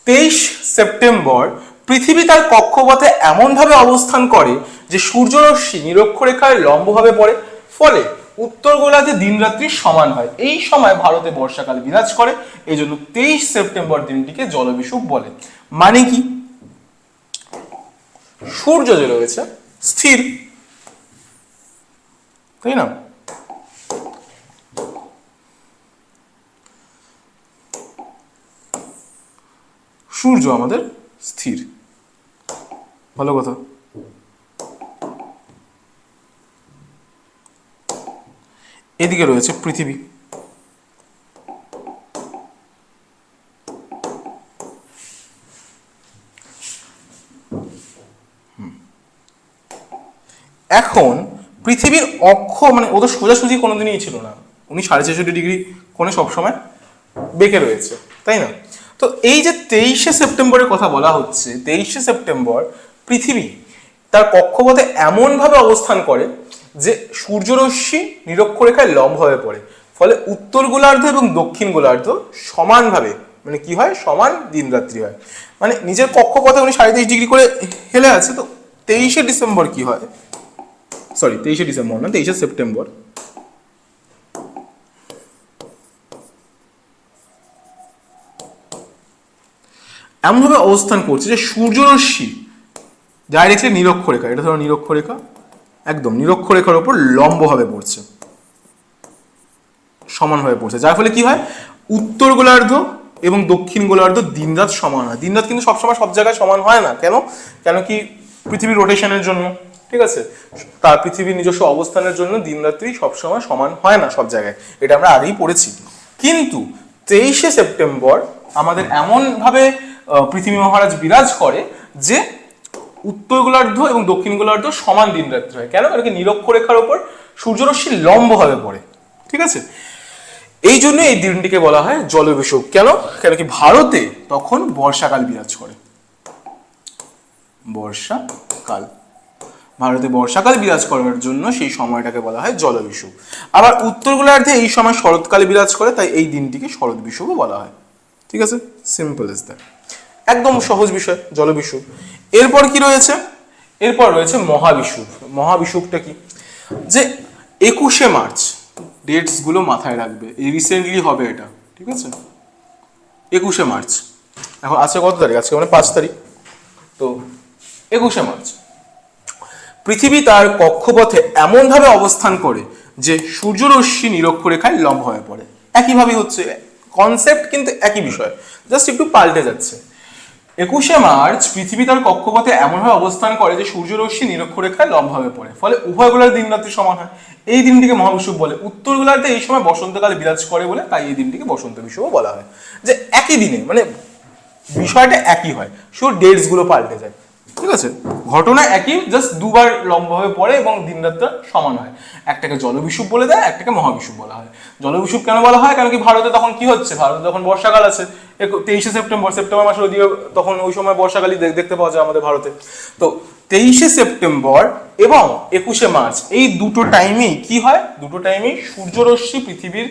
23 সেপ্টেম্বর পৃথিবী তার কক্ষপথে এমনভাবে অবস্থান করে যে সূর্যরশ্মি নিরক্ষরেখায় লম্বভাবে পড়ে, ফলে উত্তর গোলার্ধে দিন রাত্রি সমান হয়। এই সময় ভারতে বর্ষাকাল বিরাজ করে, এই জন্য 23 সেপ্টেম্বর দিনটিকে জলবিষুব বলে। মানে কি? সূর্য যে রয়েছে স্থির, তাই না? সূর্য আমাদের স্থির, ভালো কথা। এদিকে রয়েছে পৃথিবী, এখন পৃথিবীর অক্ষ মানে ও তো সোজাসুজি কোনোদিনই ছিল না, উনি 66.5 কোণে সবসময় বেঁকে রয়েছে, তাই না? তো এই যে 23শে সেপ্টেম্বরের কথা বলা হচ্ছে, 23শে সেপ্টেম্বর পৃথিবী তার কক্ষপথে এমনভাবে অবস্থান করে যে সূর্যরশ্মি নিরক্ষরেখায় লম্বভাবে পড়ে, ফলে উত্তর গোলার্ধ এবং দক্ষিণ গোলার্ধ সমানভাবে মানে কি হয়, সমান দিন রাত্রি হয়। মানে নিজের কক্ষপথে উনি 23.5 করে হেলে আছে। তো 23শে ডিসেম্বর কি হয়, সরি 23শে ডিসেম্বর না, 23শে সেপ্টেম্বর এমনভাবে অবস্থান করছে যে সূর্যরশ্মি ডাইরেক্টলি নিরক্ষরেখা, এটা ধরো নিরক্ষরেখা, একদম নিরক্ষরেখার উপর লম্বভাবে পড়ছে, সমানভাবে পড়ছে, যার ফলে কি হয়, উত্তর গোলার্ধ এবং দক্ষিণ গোলার্ধ দিনরাত সমান হয়। দিনরাত কিন্তু সবসময় সব জায়গায় সমান হয় না, কেন? কেন কি পৃথিবীর রোটেশনের জন্য, ঠিক আছে, তার পৃথিবীর নিজস্ব অবস্থানের জন্য দিন রাত্রি সবসময় সমান হয় না সব জায়গায়, এটা আমরা আগেই পড়েছি। কিন্তু 23শে সেপ্টেম্বর আমাদের এমনভাবে পৃথিবী মহারাজ বিরাজ করে যে উত্তর গোলার্ধ এবং দক্ষিণ গোলার্ধ সমান দিন রাত্রি হয়। কেন? কারণ কি নিরক্ষরেখার উপর সূর্যরশ্মি লম্বভাবে পড়ে, ঠিক আছে। এই জন্য এই দিনটিকে বলা হয় জলবিষুব। কেন? কেন কি ভারতে তখন বর্ষাকাল বিরাজ করে, বর্ষাকাল, ভারতে বর্ষাকাল বিরাজ করার জন্য সেই সময়টাকে বলা হয় জলবিষুব। আবার উত্তর গোলার্ধে এই সময় শরৎকাল বিরাজ করে, তাই এই দিনটিকে শরৎ বিষুবও বলা হয়। ঠিক আছে, সিম্পল ইজ দ্যাট, একদম সহজ বিষয় জলবিষুব। এরপর কি রয়েছে? এরপর রয়েছে মহাবিষুব। মহাবিষুবটা কি? যে 21শে মার্চ, ডেটস গুলো মাথায় রাখবে, এই রিসেন্টলি হবে এটা, ঠিক আছে। 21শে মার্চ, এখন আছে কত তারিখ? আজকে মানে 5 তারিখ। তো 21শে মার্চ পৃথিবী তার কক্ষপথে এমনভাবে অবস্থান করে যে সূর্যরশ্মি নিরক্ষরেখায় লম্ব হয়ে পড়ে। একইভাবে হচ্ছে কনসেপ্ট, কিন্তু একই বিষয়, জাস্ট একটু পাল্টে যাচ্ছে। 21শে মার্চ পৃথিবী তার কক্ষপথে এমনভাবে অবস্থান করে যে সূর্যরশ্মি নিরক্ষরেখায় লম্বভাবে পড়ে, ফলে উভয় গোলার দিন রাত্রি সমান হয়। এই দিনটিকে মহাবিষুব বলে। উত্তর গোলার্ধে এই সময় বসন্তকাল বিরাজ করে বলে তাই এই দিনটিকে বসন্ত বিষুবও বলা হয়। যে একই দিনে মানে বিষয়টা একই হয়, শুধু ডেটস গুলো পাল্টে যায়, ঠিক আছে। ঘটনা একই, জাস্ট দুবার লম্বভাবে পড়ে এবং দিন রাতটা সমান হয়। একটাকে জলবিষুব বলে দেয়, একটাকে মহাবিষুব বলা হয়। জলবিষুব কেন বলা হয়? কারণ কি ভারতে তখন কি হচ্ছে, ভারতে তখন বর্ষাকাল আছে। 23শে সেপ্টেম্বর, সেপ্টেম্বর মাসের ওদিকে তখন ওই সময় বর্ষাকালই দেখতে পাওয়া যায় আমাদের ভারতে। তো 23শে সেপ্টেম্বর এবং 21শে মার্চ এই দুটো টাইমেই কি হয়, দুটো টাইমেই সূর্যরশ্মি পৃথিবীর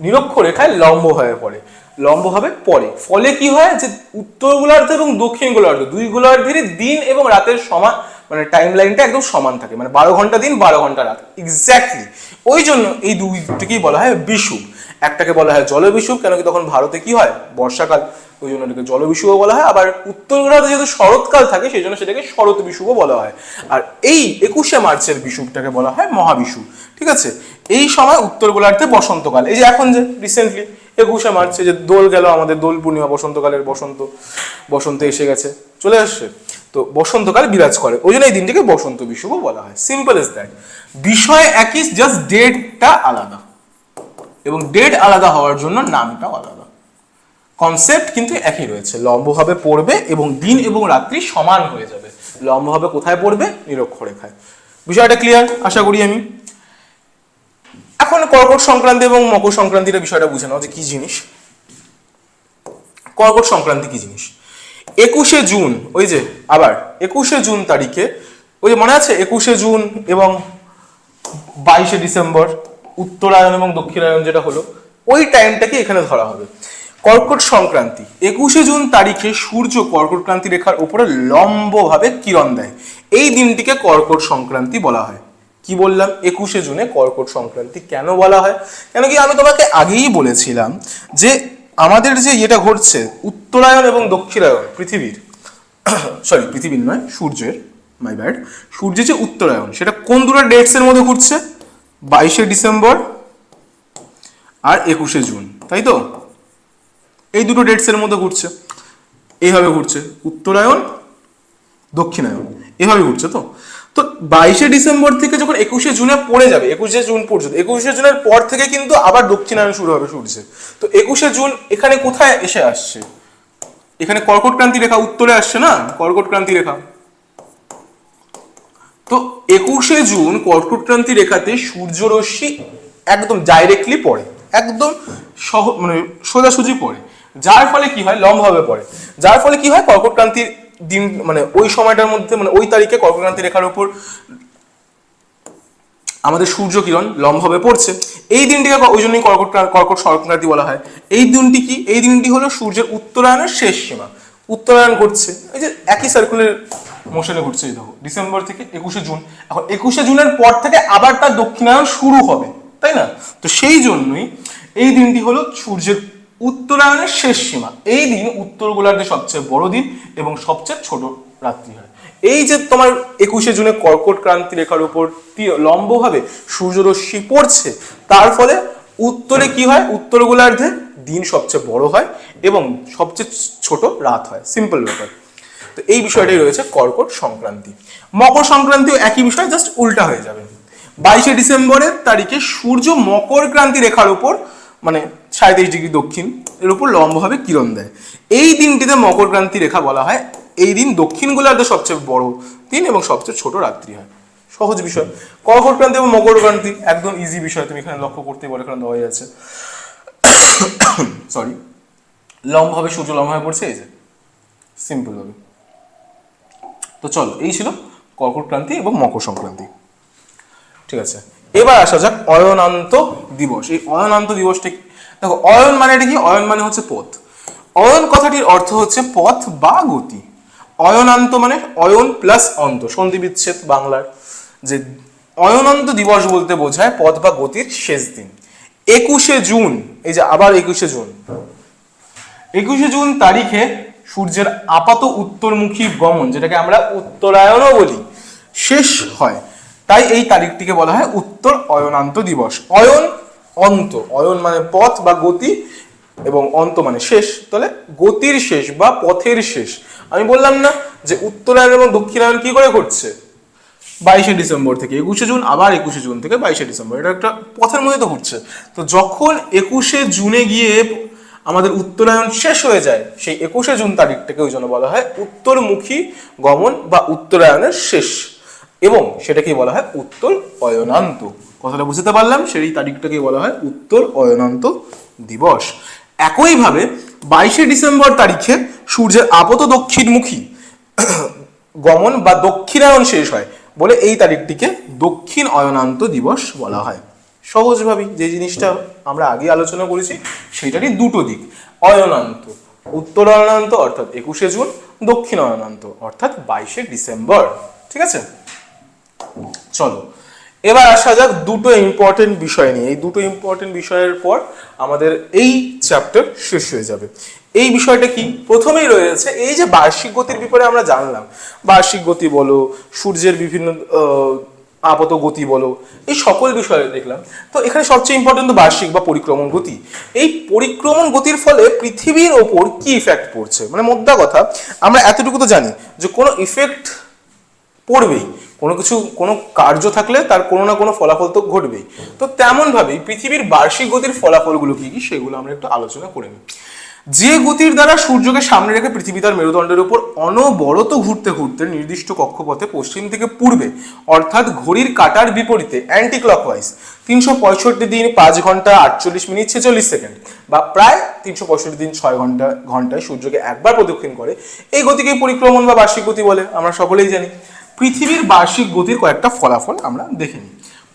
নিরক্ষরেখায় লম্বভাবে পড়ে, লম্বভাবে পড়ে। ফলে কি হয় যে উত্তর গোলার্ধ এবং দক্ষিণ গোলার্ধ দুই গোলার্ধেরই দিন এবং রাতের সমান, মানে টাইম লাইনটা একদম সমান থাকে, মানে 12 ঘন্টা দিন 12 ঘন্টা রাত এক্স্যাক্টলি। ওই জন্য এই দুইটিকেই বলা হয় বিষুব। একটাকে বলা হয় জলবিষুব, কেন কি তখন ভারতে কি হয়, বর্ষাকাল, ওই জন্য এটাকে জলবিষুবও বলা হয়। আবার উত্তর গোলার্ধে যেহেতু শরৎকাল থাকে সেই জন্য সেটাকে শরৎ বিষুবও বলা হয়। আর এই 21শে মার্চের বিষুবটাকে বলা হয় মহাবিষুব, ঠিক আছে। এই সময় উত্তর গোলার্ধে বসন্তকাল, এই যে এখন যে রিসেন্টলি 21শে মার্চে যে দোল গেল আমাদের, দোল পূর্ণিমা, বসন্তকালের বসন্ত এসে গেছে, চলে আসছে, তো বসন্তকাল বিরাজ করে, ওই জন্য এই দিনটিকে বসন্ত বিষুবও বলা হয়। Simple is that. বিষয় একই, জাস্ট ডেটটা আলাদা, এবং ডেট আলাদা হওয়ার জন্য নামটাও আলাদা। কনসেপ্ট কিন্তু একই রয়েছে, লম্বভাবে পড়বে এবং দিন এবং রাত্রি সমান হয়ে যাবে। লম্বভাবে কোথায় পড়বে? নিরক্ষরেখায়। বিষয়টা ক্লিয়ার আশা করি আমি। এখন কর্কট সংক্রান্তি এবং মকর সংক্রান্তির বিষয়টা বুঝে নাও যে কি জিনিস। কর্কট সংক্রান্তি কি জিনিস? 21শে জুন, ওই যে আবার 21শে জুন তারিখে, ওই যে মনে আছে 21শে জুন এবং 22শে ডিসেম্বর উত্তরায়ণ এবং দক্ষিণায়ন যেটা হলো, ওই টাইমটাকে এখানে ধরা হবে। কর্কট সংক্রান্তি 21শে জুন তারিখে সূর্য কর্কট ক্রান্তি রেখার উপরে লম্বভাবে কিরণ দেয়, এই দিনটিকে কর্কট সংক্রান্তি বলা হয়। কি বললাম? 21শে জুনে কর্কট সংক্রান্তি কেন বলা হয়? কেন কি আমি তোমাকে আগেই বলেছিলাম যে আমাদের যে এটা ঘটছে উত্তরায়ণ এবং দক্ষিণায়ন পৃথিবীর পৃথিবীর নয়, সূর্যের, মাই ব্যাড, সূর্যের যে উত্তরায়ণ সেটা কোন দুটো ডেটস এর মধ্যে ঘটছে? 22শে ডিসেম্বর আর 21শে জুন, তাই তো? এই দুটো ডেটস এর মধ্যে ঘুরছে, এইভাবে ঘুরছে উত্তরায়ণ দক্ষিণায়ন, এভাবে ঘুরছে। তো তো 22শে ডিসেম্বর থেকে যখন 21শে জুনে পড়ে যাবে, 21শে জুন পর্যন্ত, 21শে জুনের পর থেকে কিন্তু আবার দক্ষিণায়ন শুরু হবে সূর্যের। তো 21শে জুন এখানে কোথায় এসে আসছে? এখানে কর্কট ক্রান্তি রেখা উত্তরে আসছে না, কর্কট ক্রান্তি রেখা। তো 21শে জুন কর্কট ক্রান্তি রেখাতে সূর্য রশ্মি একদম ডাইরেক্টলি পড়ে, একদম মানে সোজাসুজি পড়ে, যার ফলে কি হয়? লম্বভাবে পড়ে, যার ফলে কি হয়? কর্কট ক্রান্তির দিন মানে ওই সময়টার মধ্যে, মানে ওই তারিখে কর্কট ক্রান্তি রেখার উপর আমাদের সূর্য কিরণ লম্বভাবে পড়ছে। এই দিনটিকে ওই জন্যই কর্কট সংক্রান্তি বলা হয়। এই দিনটি কি? এই দিনটি হলো সূর্যের উত্তরায়ণের শেষ সীমা। উত্তরায়ণ ঘটছে এই যে একই সার্কুলার মোশনে ঘটছে, এই দেখো ডিসেম্বর থেকে 21শে জুন। এখন 21শে জুনের পর থেকে আবার তার দক্ষিণায়ন শুরু হবে, তাই না? তো সেই জন্যই এই দিনটি হলো সূর্যের উত্তরায়ণের শেষ সীমা। এই দিন উত্তর গোলার্ধে সবচেয়ে বড় দিন এবং সবচেয়ে ছোট রাত্রি হয়। এই যে তোমার 21শে জুনে কর্কট ক্রান্তি রেখার উপর লম্বভাবে সূর্যরশ্মি পড়ছে, তার ফলে উত্তরে কি হয়? উত্তর গোলার্ধে দিন সবচেয়ে বড় হয় এবং সবচেয়ে ছোট রাত হয়। সিম্পল ব্যাপার। তো এই বিষয়টাই রয়েছে কর্কট সংক্রান্তি। মকর সংক্রান্তিও একই বিষয়, জাস্ট উল্টা হয়ে যাবে। 22শে ডিসেম্বরের তারিখে সূর্য মকর ক্রান্তি রেখার উপর, মানে 37° দক্ষিণ এর উপর লম্বভাবে কিরণ দেয়। এই দিনটিতে মকর ক্রান্তি রেখা বলা হয়। এই দিন দক্ষিণ গোলার্ধে সবচেয়ে বড় দিন এবং সবচেয়ে ছোট রাত্রি হয়। সহজ বিষয়। কর্কট ক্রান্তি এবং মকর ক্রান্তি একদম ইজি বিষয়, তুমি এখানে লক্ষ্য করতেই পারো, এখানে দেওয়া আছে সরি, লম্বভাবে সূর্য লম্বভাবে পড়ছে, এই যে সিম্পল ভাবে। তো চলো, এই ছিল কর্কট ক্রান্তি এবং মকর সংক্রান্তি। ঠিক আছে, এবার আসা যাক অয়নান্ত দিবস। এই অয়নান্ত দিবসটা দেখো, অয়ন মানে এটা কি? অয়ন মানে হচ্ছে পথ। অয়ন কথাটির অর্থ হচ্ছে পথ বা গতি। অয়নান্ত মানে অয়ন প্লাস অন্ত, সন্ধি বিচ্ছেদ বাংলার। যে অয়নান্ত দিবস বলতে বোঝায় পথ বা গতির শেষ দিন। 21শে জুন, এই যে আবার 21শে জুন, 21শে জুন তারিখে সূর্যের আপাত উত্তরমুখী গমন, যেটাকে আমরা উত্তরায়ণও বলি, শেষ হয়। তাই এই তারিখটিকে বলা হয় উত্তর অয়নান্ত দিবস। অয়ন অন্ত, অয়ন মানে পথ বা গতি এবং অন্ত মানে শেষ, তাহলে গতির শেষ বা পথের শেষ। আমি বললাম না যে উত্তরায়ণ এবং দক্ষিণায়ন কি করে ঘটছে? 22শে ডিসেম্বর থেকে 21শে জুন, আবার 21শে জুন থেকে 22শে ডিসেম্বর, এটা একটা পথের মধ্যে তো ঘটছে। তো যখন 21শে জুনে গিয়ে আমাদের উত্তরায়ণ শেষ হয়ে যায়, সেই 21শে জুন তারিখটাকে ওই জন্য বলা হয় উত্তরমুখী গমন বা উত্তরায়ণের শেষ, এবং সেটাকে বলা হয় উত্তর অয়নান্ত। কথাটা বুঝতে পারলাম? সেই তারিখটাকে বলা হয় উত্তর অয়নান্ত দিবস। একইভাবে 22শে ডিসেম্বর তারিখে সূর্যের আপাত দক্ষিণমুখী গমন বা দক্ষিণায়ন শেষ হয় বলে এই তারিখটিকে দক্ষিণ অয়নান্ত দিবস বলা হয়। সহজভাবেই যে জিনিসটা আমরা আগে আলোচনা করেছি সেটারই দুটো দিক, অয়নান্ত, উত্তর অয়নান্ত অর্থাৎ 21শে জুন, দক্ষিণ অয়নান্ত অর্থাৎ 22শে ডিসেম্বর। ঠিক আছে, চলো এবার আসা যাক দুটো ইম্পর্টেন্ট বিষয় নিয়ে। এই দুটো ইম্পর্টেন্ট বিষয়ের পর আমাদের এই চ্যাপ্টার শেষ হয়ে যাবে। এই বিষয়টা কি? প্রথমেই রয়েছে এই যে বার্ষিক গতির ব্যাপারে আমরা জানলাম, বার্ষিক গতি বলো, সূর্যের বিভিন্ন আপাত গতি বলো, এই সকল বিষয়ে দেখলাম। তো এখানে সবচেয়ে ইম্পর্টেন্ট তো বার্ষিক বা পরিক্রমণ গতি। এই পরিক্রমণ গতির ফলে পৃথিবীর ওপর কি ইফেক্ট পড়ছে, মানে মোদ্দা কথা আমরা এতটুকু তো জানি যে কোনো ইফেক্ট পড়বেই, কোনো কিছু, কোনো কার্য থাকলে তার কোনো না কোনো ফলাফল তো ঘটবেই। তো তেমন ভাবেই পৃথিবীর বার্ষিক গতির ফলাফলগুলো কি কি সেগুলো আমরা একটু আলোচনা করে নিই। যে গতির দ্বারা সূর্যকে সামনে রেখে পৃথিবী তার মেরুদণ্ডের উপর অনবরত ঘুরতে ঘুরতে নির্দিষ্ট কক্ষপথে পশ্চিম থেকে পূর্বে অর্থাৎ ঘড়ির কাঁটার বিপরীতে অ্যান্টি ক্লকওয়াইজ 365 দিন 5 ঘন্টা 48 মিনিট 46 সেকেন্ড বা প্রায় 365 দিন 6 ঘন্টায় সূর্যকে একবার প্রদক্ষিণ করে, এই গতিকে পরিক্রমণ বা বার্ষিক গতি বলে। আমরা সকলেই জানি। পৃথিবীর বার্ষিক গতির কয়েকটা ফলাফল আমরা দেখে নিই।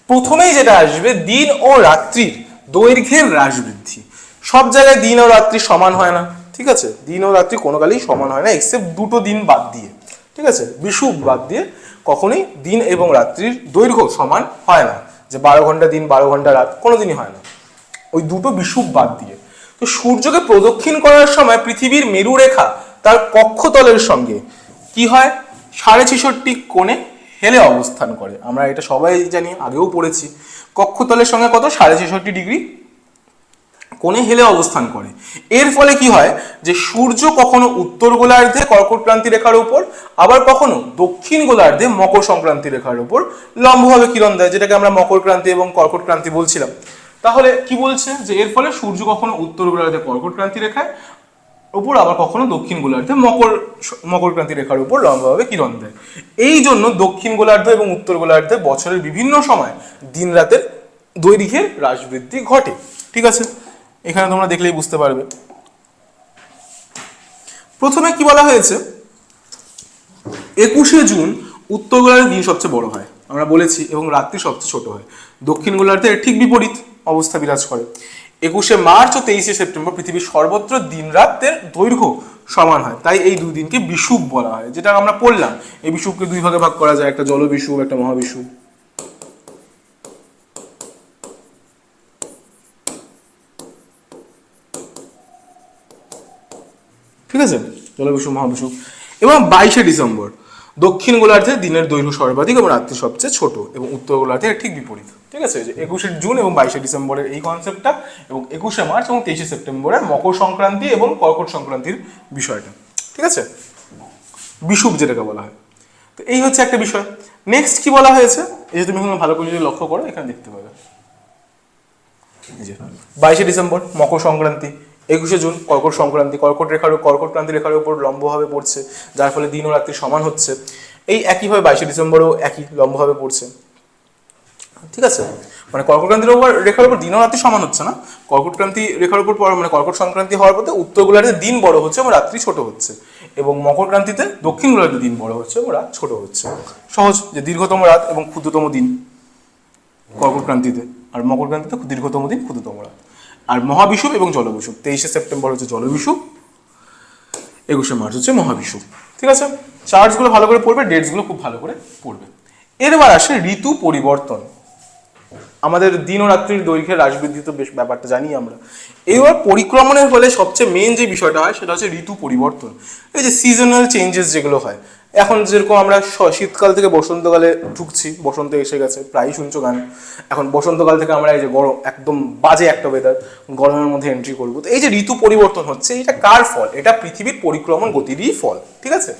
প্রথমেই যেটা আসবে, দিন ও রাত্রির দৈর্ঘ্যের হ্রাস বৃদ্ধি। সব জায়গায় দিন ও রাত্রি সমান হয় না, ঠিক আছে? দিন ও রাত্রি কোনো কালেই সমান হয় না, এক্সেপ্ট দুটো দিন বাদ দিয়ে, ঠিক আছে? বিষুব বাদ দিয়ে কখনোই দিন এবং রাত্রির দৈর্ঘ্য সমান হয় না, যে 12 ঘন্টা দিন 12 ঘন্টা রাত কোনোদিনই হয় না, ওই দুটো বিষুব বাদ দিয়ে। তো সূর্যকে প্রদক্ষিণ করার সময় পৃথিবীর মেরুরেখা তার কক্ষতলের সঙ্গে কি হয়, 66.5 কোণে হেলে অবস্থান করে। আমরা এটা সবাই জানি, আগেও পড়েছি। কক্ষতলের সঙ্গে কত, 66.5 ডিগ্রি কোণে হেলে অবস্থান করে। এর ফলে কি হয়, যে সূর্য কখনো উত্তর গোলার্ধে কর্কট ক্রান্তি রেখার উপর, আবার কখনো দক্ষিণ গোলার্ধে মকর সংক্রান্তি রেখার উপর লম্বভাবে কিরণ দেয়, যেটাকে আমরা মকর ক্রান্তি এবং কর্কট ক্রান্তি বলছিলাম। তাহলে কি বলছে, যে এর ফলে সূর্য কখনো উত্তর গোলার্ধে কর্কট ক্রান্তি রেখায় উপর, আবার কখনো দক্ষিণ গোলার্ধে মকর ক্রান্তি রেখার উপর লম্বভাবে কিরণ দেয়। এই জন্য দক্ষিণ গোলার্ধ এবং উত্তর গোলার্ধে বছরের বিভিন্ন সময় দিন রাতের দৈর্ঘ্যের হ্রাস বৃদ্ধি ঘটে, ঠিক আছে? এখানে তোমরা দেখলেই বুঝতে পারবে। প্রথমে কি বলা হয়েছে, 21শে জুন উত্তর গোলার্ধে দিন সবচেয়ে বড় হয়, আমরা বলেছি, এবং রাত্রি সবচেয়ে ছোট হয়। দক্ষিণ গোলার্ধে এর ঠিক বিপরীত অবস্থা বিরাজ করে। 21শে মার্চ ও 23শে সেপ্টেম্বর পৃথিবীর সর্বত্র দিন রাতের দৈর্ঘ্য সমান হয়, তাই এই দুই দিনকে বিষুব বলা হয়, যেটা আমরা পড়লাম। এই বিষুবকে দুই ভাগে ভাগ করা যায়, একটা জল বিষুব, একটা মহাবিষুব। ঠিক আছে, জলবিষুব মহাবিষুব। এবং 22শে ডিসেম্বর দক্ষিণ গোলার্ধে দিনের দৈর্ঘ্য সর্বাধিক এবং রাত্রি সবচেয়ে ছোট, এবং উত্তর গোলার্ধে ঠিক বিপরীত, ঠিক আছে? যে 21শে জুন এবং 22শে ডিসেম্বরের এই কনসেপ্টটা, এবং 21শে মার্চ এবং 23শে সেপ্টেম্বরের মকর সংক্রান্তি এবং কর্কট সংক্রান্তির বিষয়টা, ঠিক আছে? বিষুব যেটাকে বলা হয়। তো এই হচ্ছে একটা বিষয়। নেক্সট কি বলা হয়েছে, এই যে তুমি ভালো করে যদি লক্ষ্য করো, এখানে দেখতে পাবে, এই যে 22শে ডিসেম্বর মকর সংক্রান্তি, 21শে জুন কর্কট সংক্রান্তি, কর্কট ক্রান্তি রেখার উপর লম্বভাবে পড়ছে, যার ফলে দিন ও রাত্রি সমান হচ্ছে। এই একইভাবে 22শে ডিসেম্বরও একই লম্বভাবে পড়ছে, ঠিক আছে? মানে কর্কট ক্রান্তির উপর রেখার উপর দিন ও রাত্রি সমান হচ্ছে না, কর্কট ক্রান্তি রেখার উপর মানে কর্কট সংক্রান্তি হওয়ার পথে উত্তর গোলার্ধে দিন বড় হচ্ছে এবং রাত্রি ছোট হচ্ছে, এবং মকর ক্রান্তিতে দক্ষিণ গোলার্ধে দিন বড় হচ্ছে এবং রাত ছোট হচ্ছে। সহজ, যে দীর্ঘতম রাত এবং ক্ষুদ্রতম দিন কর্কট ক্রান্তিতে, আর মকর ক্রান্তিতে দীর্ঘতম দিন ক্ষুদ্রতম রাত। আর মহাবিষুব এবং জলবিষুব, 23শে সেপ্টেম্বর হচ্ছে জলবিষুব, 21শে মার্চ হচ্ছে মহাবিষুব, ঠিক আছে? চার্টসগুলো ভালো করে পড়বে, ডেটসগুলো খুব ভালো করে পড়বে। এরবার আসে ঋতু পরিবর্তন। আমাদের দিন ও রাত্রির দৈর্ঘ্যের হ্রাস বৃদ্ধি তো বেশ ব্যাপারটা জানি আমরা। এইবার পরিক্রমণের ফলে সবচেয়ে মেন যে বিষয়টা হয়, সেটা হচ্ছে ঋতু পরিবর্তন। এই যে সিজনাল চেঞ্জেস যেগুলো হয়, এখন যেরকম আমরা শীতকাল থেকে বসন্তকালে ঢুকছি, বসন্ত এসে গেছে, প্রায়ই শুনছো গান। এখন বসন্তকাল থেকে আমরা এই যে গরম, একদম বাজে একটা ওয়েদার, গরমের মধ্যে এন্ট্রি করবো। তো এই যে ঋতু পরিবর্তন হচ্ছে, এটা কার ফল? এটা পৃথিবীর পরিক্রমণ গতিরই ফল, ঠিক আছে?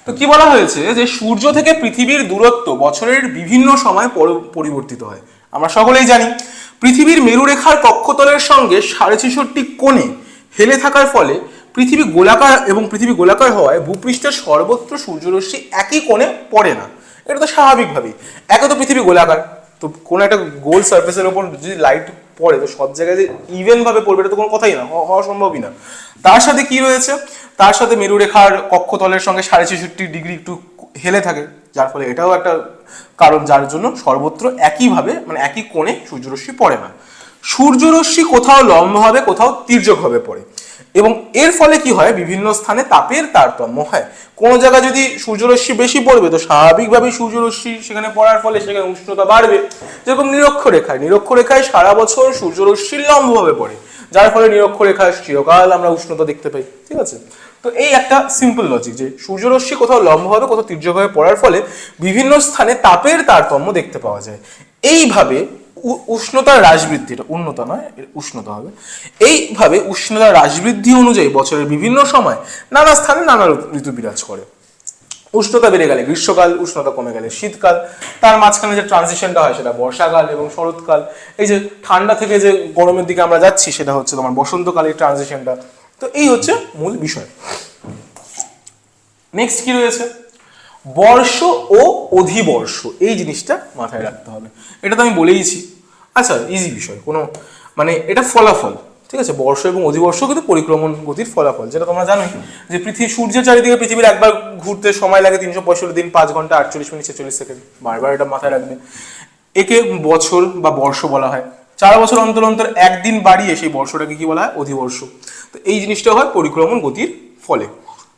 তো কি বলা হয়েছে, যে সূর্য থেকে পৃথিবীর দূরত্ব বছরের বিভিন্ন সময় পরিবর্তিত হয়। আমরা সকলেই জানি, পৃথিবীর মেরুরেখার কক্ষতলের সঙ্গে 66.5 কোণে হেলে থাকার ফলে পৃথিবী গোলাকার হওয়ায় ভূপৃষ্ঠের সর্বত্র সূর্যরশ্মি একই কোণে পড়ে না। এটা তো স্বাভাবিকভাবেই, একে তো পৃথিবী গোলাকার, তো কোনো একটা গোল সার্ফেসের ওপর যদি লাইট পড়ে, তো সব জায়গায় যে ইভেন ভাবে পড়বে এটা তো কোনো কথাই না, হওয়া সম্ভবই না। তার সাথে কি রয়েছে, তার সাথে মেরুরেখার কক্ষতলের সঙ্গে 66.5 ডিগ্রি একটু হেলে থাকে, যার ফলে এটাও একটা কারণ, যার জন্য সর্বত্র একইভাবে মানে একই কোণে সূর্যরশ্মি পড়ে না। সূর্যরশ্মি কোথাও লম্বভাবে কোথাও তির্যকভাবে পড়ে, এবং এর ফলে কি হয়, বিভিন্ন স্থানে তাপের তারতম্য হয়। কোনো জায়গায় যদি সূর্যরশ্মি বেশি পড়বে, তো স্বাভাবিকভাবেই সূর্যরশ্মি সেখানে পড়ার ফলে সেখানে উষ্ণতা বাড়বে। যেরকম নিরক্ষরেখায় সারা বছর সূর্যরশ্মি লম্বভাবে পড়ে, যার ফলে নিরক্ষরেখায় চিরকাল আমরা উষ্ণতা দেখতে পাই, ঠিক আছে? তো এই একটা সিম্পল লজিক, যে সূর্যরশ্মি কোথাও লম্বভাবে কোথাও তির্যকভাবে পড়ার ফলে বিভিন্ন স্থানে তাপের তারতম্য দেখতে পাওয়া যায়। এইভাবে উষ্ণতার হ্রাস বৃদ্ধি, এটা উন্নতা নয়, উষ্ণতা হবে। এইভাবে উষ্ণতার হ্রাস বৃদ্ধি অনুযায়ী বছরের বিভিন্ন সময় নানা স্থানে নানা ঋতু বিরাজ করে। উষ্ণতা বেড়ে গেলে গ্রীষ্মকাল, উষ্ণতা কমে গেলে শীতকাল, তার মাঝখানে যে ট্রানজিশনটা হয় সেটা বর্ষাকাল এবং শরৎকাল। এই যে ঠান্ডা থেকে যে গরমের দিকে আমরা যাচ্ছি, সেটা হচ্ছে তোমার বসন্তকালের ট্রানজিশনটা। তো এই হচ্ছে মূল বিষয়। নেক্সট কি রয়েছে, বর্ষ ও অধিবর্ষ, এই জিনিসটা মাথায় রাখতে হবে। এটা তো আমি বলেইছি। আচ্ছা, ইজি বিষয়, কোনো মানে এটা ফলাফল, ঠিক আছে। বর্ষ এবং অধিবর্ষ কিন্তু পরিক্রমণ গতির ফলাফল, যেটা তোমরা জানোই যে সূর্যের চারিদিকে পৃথিবীর একবার ঘুরতে সময় লাগে 365 দিন 5 ঘন্টা 48 মিনিট 46 সেকেন্ড। বারবার এটা মাথায় রাখবে। একে বছর বা বর্ষ বলা হয়। 4 বছর অন্তর অন্তর একদিন বাড়িয়ে সেই বর্ষটাকে কি বলা হয়, অধিবর্ষ। তো এই জিনিসটা হয় পরিক্রমণ গতির ফলে।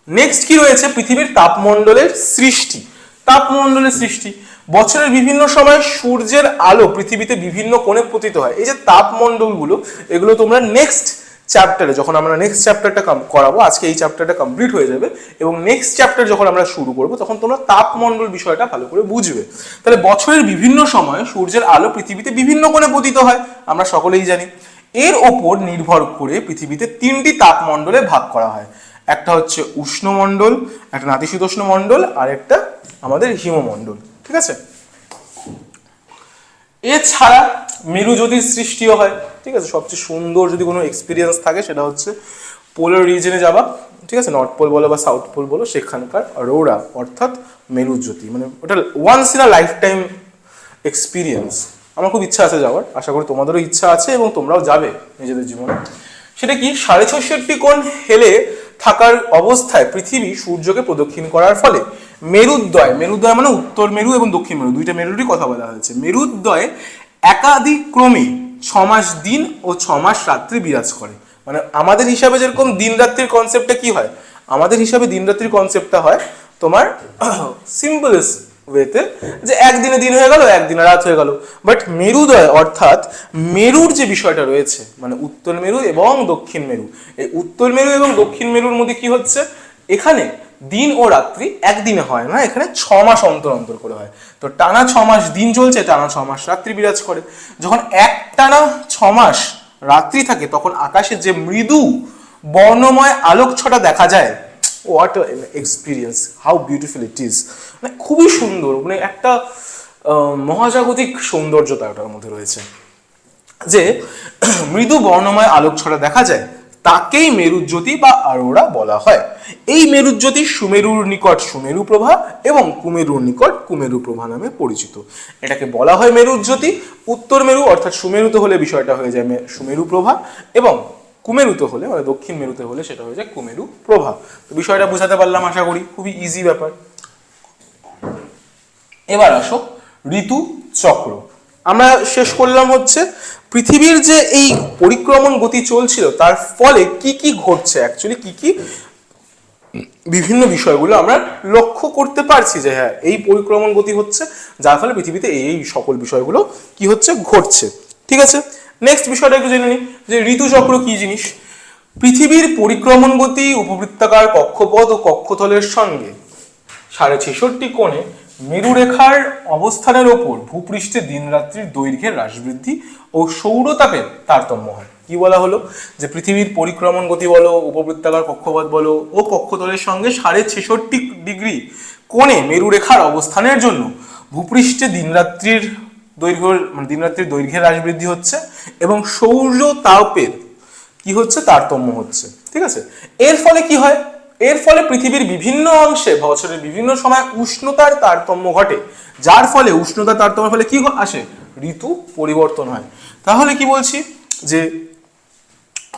নেক্সট কি রয়েছে, পৃথিবীর তাপমণ্ডলের সৃষ্টি। তাপমণ্ডলের সৃষ্টি, বছরের বিভিন্ন সময় সূর্যের আলো পৃথিবীতে বিভিন্ন কোণে পতিত হয়। এই যে তাপমণ্ডলগুলো, এগুলো তোমরা নেক্সট চ্যাপ্টারে, যখন আমরা নেক্সট চ্যাপ্টারটা করাবো, আজকে এই চ্যাপ্টারটা কমপ্লিট হয়ে যাবে এবং নেক্সট চ্যাপ্টার যখন আমরা শুরু করবো তখন তোমরা তাপমণ্ডল বিষয়টা ভালো করে বুঝবে। তাহলে বছরের বিভিন্ন সময় সূর্যের আলো পৃথিবীতে বিভিন্ন কোণে পতিত হয়, আমরা সকলেই জানি। এর ওপর নির্ভর করে পৃথিবীতে 3টি তাপমণ্ডলে ভাগ করা হয়। একটা হচ্ছে উষ্ণমণ্ডল, একটা নাতিশীতোষ্ণ মণ্ডল, আর একটা আমাদের হিমমণ্ডল, ঠিক আছে। এছাড়া মেরুজ্যোতির সৃষ্টিও হয়, ঠিক আছে। সবচেয়ে সুন্দর যদি কোনো এক্সপিরিয়েন্স থাকে সেটা হচ্ছে পোলার রিজনে যাওয়া, ঠিক আছে, নর্থ পোল বলো বা সাউথ পোল বলো, সেখানকার অরোরা অর্থাৎ মেরুজ্যোতি, মানে ওটা once in a lifetime experience. আমার খুব ইচ্ছা আছে যাওয়ার, আশা করি তোমাদেরও ইচ্ছা আছে এবং তোমরাও যাবে নিজেদের জীবনে। সেটা কি, 66.5 কোণ হেলে থাকার অবস্থায় পৃথিবী সূর্যকে প্রদক্ষিণ করার ফলে মেরুদ্বয়, মেরুদ্বয় মানে উত্তর মেরু এবং দক্ষিণ মেরু, দুইটা মেরুরই কথা বলা হয়েছে, মেরুদ্বয় একাদিক্রমে 6 মাস দিন ও 6 মাস রাত্রি বিরাজ করে। মানে আমাদের হিসাবে যেরকম দিন রাত্রির কনসেপ্টটা কি হয়, আমাদের হিসাবে দিন রাত্রির কনসেপ্টটা হয় তোমার সিম্পলেস্ট ওয়েতে, যে একদিনে দিন হয়ে গেল একদিনে রাত হয়ে গেল। বাট মেরুদয় অর্থাৎ মেরুর যে বিষয়টা রয়েছে, মানে উত্তর মেরু এবং দক্ষিণ মেরু, এই উত্তর মেরু এবং দক্ষিণ মেরুর মধ্যে কি হচ্ছে, এখানে দিন ও রাত্রি একদিনে হয় না, এখানে 6 মাস অন্তর অন্তর করে হয়। তো টানা 6 মাস দিন চলছে, টানা 6 মাস রাত্রি বিরাজ করে। যখন এক টানা 6 মাস রাত্রি থাকে তখন আকাশে যে মৃদু বর্ণময় আলোক ছটা দেখা যায়, what experience, how beautiful it is, মানে খুবই সুন্দর, মানে একটা মহাজাগতিক সৌন্দর্যতা ওটার মধ্যে রয়েছে। যে মৃদু বর্ণময় আলোক ছটা দেখা যায় তাকেই মেরুজ্যোতি বা অরোরা বলা হয়। এই মেরুজ্যোতি সুমেরুর নিকট সুমেরু প্রভা এবং কুমেরুর নিকট কুমেরু প্রভা নামে পরিচিত। এটাকে বলা হয় মেরুজ্যোতি। উত্তর মেরু অর্থাৎ সুমেরুতে হলে বিষয়টা হয়ে যায় সুমেরু প্রভা, এবং কুমেরুতে হলে মানে দক্ষিণ মেরুতে হলে সেটা হয়ে যায় কুমেরু প্রভা। তো বিষয়টা বোঝাতে পারলাম আশা করি, খুবই ইজি ব্যাপার। এবার আসো ঋতু চক্র। আমরা শেষ করলাম হচ্ছে পৃথিবীর যে এই পরিক্রমণ গতি চলছিল তার ফলে কি কি ঘটছে, অ্যাকচুয়ালি কি কি বিভিন্ন বিষয়গুলো আমরা লক্ষ্য করতে পারছি যে হ্যাঁ এই পরিক্রমণ গতি হচ্ছে, যার ফলে পৃথিবীতে এই সকল বিষয়গুলো কি হচ্ছে, ঘটছে, ঠিক আছে। নেক্সট বিষয়টা একটু জেনে নিই যে ঋতুচক্র কি জিনিস। পৃথিবীর পরিক্রমণ গতি উপবৃত্তাকার কক্ষপথ ও কক্ষতলের সঙ্গে 66.5 কোণে মেরুরেখার অবস্থানের ওপর ভূপৃষ্ঠে দিন রাত্রির দৈর্ঘ্যের হ্রাস বৃদ্ধি ও সৌরতাপের তারতম্য হয়। কি বলা হলো, যে পৃথিবীর পরিক্রমণ গতি বলো, উপবৃত্তাকার কক্ষপথ বলো ও কক্ষতলের সঙ্গে 66.5 কোণে মেরুরেখার অবস্থানের জন্য ভূপৃষ্ঠে দিন রাত্রির দৈর্ঘ্যের হ্রাস বৃদ্ধি হচ্ছে এবং সৌরতাপের কি হচ্ছে, তারতম্য হচ্ছে, ঠিক আছে। এর ফলে কি হয়, এর ফলে পৃথিবীর বিভিন্ন অংশে বছরের বিভিন্ন সময় উষ্ণতার তারতম্য ঘটে, যার ফলে উষ্ণতার তারতম্যের ফলে কি আসে, ঋতু পরিবর্তন হয়। তাহলে কি বলছি, যে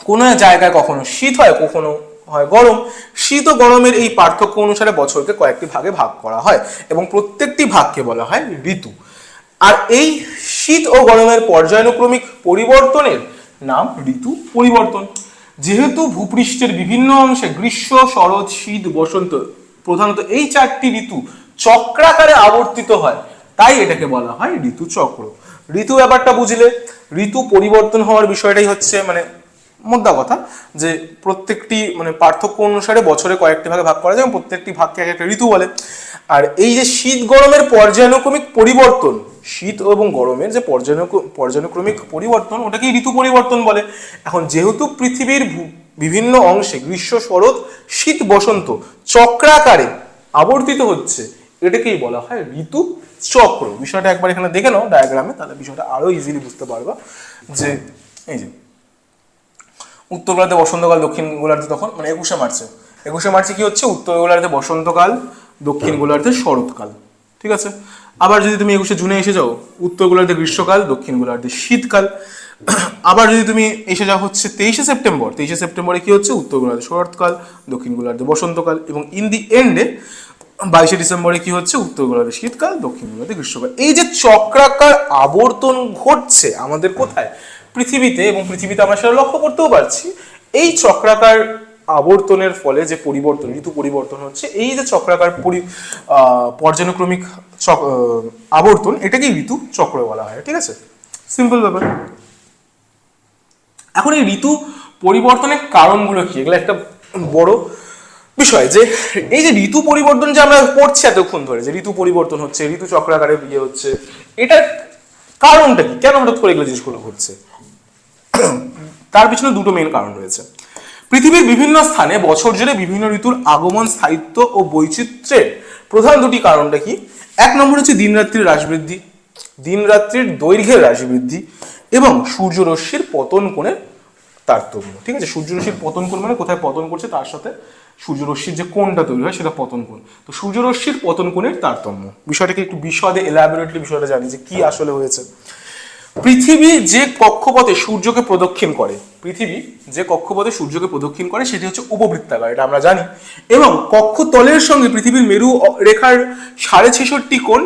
কোনো জায়গায় কখনো শীত হয়, কখনো হয় গরম। শীত ও গরমের এই পার্থক্য অনুসারে বছরকে কয়েকটি ভাগে ভাগ করা হয় এবং প্রত্যেকটি ভাগকে বলা হয় ঋতু। আর এই শীত ও গরমের পর্যায়ক্রমিক পরিবর্তনের নাম ঋতু পরিবর্তন। যেহেতু ভূপৃষ্ঠের বিভিন্ন অংশে গ্রীষ্ম, শরৎ, শীত, বসন্ত প্রধানত এই 4টি ঋতু চক্রাকারে আবর্তিত হয়, তাই এটাকে বলা হয় ঋতু চক্র। ঋতু ব্যাপারটা বুঝলে, ঋতু পরিবর্তন হওয়ার বিষয়টাই হচ্ছে মানে মোদ্দা কথা, যে প্রত্যেকটি মানে পার্থক্য অনুসারে বছরে কয়েকটি ভাগে ভাগ করা যায় এবং প্রত্যেকটি ভাগকে এক একটা ঋতু বলে। আর এই যে শীত গরমের পর্যায়ক্রমিক পরিবর্তন, শীত এবং গরমের যে পর্যায়ক্রমিক পরিবর্তন, ওটাকেই ঋতু পরিবর্তন বলে। এখন যেহেতু পৃথিবীর বিভিন্ন অংশে গ্রীষ্ম, শরৎ, শীত, বসন্ত চক্রাকারে আবর্তিত হচ্ছে, এটাকেই বলা হয় ঋতু চক্র। বিষয়টা একবার এখানে দেখে নাও ডায়াগ্রামে, তাহলে বিষয়টা আরো ইজিলি বুঝতে পারবা। যে এই যে উত্তর গোলার্ধে বসন্তকাল, দক্ষিণ গোলার্ধে তখন মানে 21শে মার্চে কি হচ্ছে, উত্তর গোলার্ধে বসন্তকাল, দক্ষিণ গোলার্ধে শরৎকাল। ঠিক আছে। আবার যদি তুমি 21শে জুনে এসে যাও, উত্তর গোলার্ধে গ্রীষ্মকাল, দক্ষিণ গোলার্ধে শীতকাল। আবার যদি তুমি এসে যাও হচ্ছে 23শে সেপ্টেম্বরে কি হচ্ছে, উত্তর গোলার্ধে শরৎকাল, দক্ষিণ গোলার্ধে বসন্তকাল, এবং ইন দি এন্ডে 22শে ডিসেম্বরে কি হচ্ছে, উত্তর গোলার্ধে শীতকাল, দক্ষিণ গোলার্ধে গ্রীষ্মকাল। এই যে চক্রাকার আবর্তন ঘটছে আমাদের কোথায়, পৃথিবীতে, এবং পৃথিবীতে আমরা সেটা লক্ষ্য করতেও পারছি। এই চক্রাকার আবর্তনের ফলে যে পরিবর্তন, ঋতু পরিবর্তন হচ্ছে, এই যে চক্রাকার পর্যায়ক্রমিক আবর্তন, এটাকেই ঋতু চক্র বলা হয়। ঠিক আছে, সিম্পল ব্যাপার। এখন এই ঋতু পরিবর্তনের কারণগুলো কি, এগুলো একটা বড় বিষয়। যে এই যে ঋতু পরিবর্তন যে আমরা পড়ছি এতক্ষণ ধরে, যে ঋতু পরিবর্তন হচ্ছে, ঋতু চক্রাকারে বিয়ে হচ্ছে, এটার কারণটা কি, কেন হঠাৎ করে এগুলো জিনিসগুলো ঘটছে? তার পিছনে দুটো মেইন কারণ রয়েছে। পৃথিবীর বিভিন্ন স্থানে বছর জুড়ে বিভিন্ন ঋতুর আগমন, স্থায়িত্ব ও বৈচিত্র্যের প্রধান দুটি কারণটা কি? এক নম্বর হচ্ছে দিন রাত্রির হ্রাস বৃদ্ধি, দিন রাত্রির দৈর্ঘ্যের হ্রাস বৃদ্ধি, এবং সূর্যরশ্মির পতন কোণের তারতম্য। ঠিক আছে, সূর্যরশ্মির পতন কোণ মানে কোথায় পতন করছে তার সাথে সূর্যরশ্মির যে কোণটা তৈরি হয় সেটা পতন কোণ। তো সূর্যরশ্মির পতন কোণের তারতম্য বিষয়টাকে একটু বিশদে এলাবোরেটলি বিষয়টা জানি যে কি আসলে হয়েছে। পৃথিবী যে কক্ষপথে সূর্যকে প্রদক্ষিণ করে, সেটি হচ্ছে উপবৃত্তাকার, এটা আমরা জানি। এবং কক্ষতলের সঙ্গে পৃথিবীর মেরু রেখার 66.5 কোণ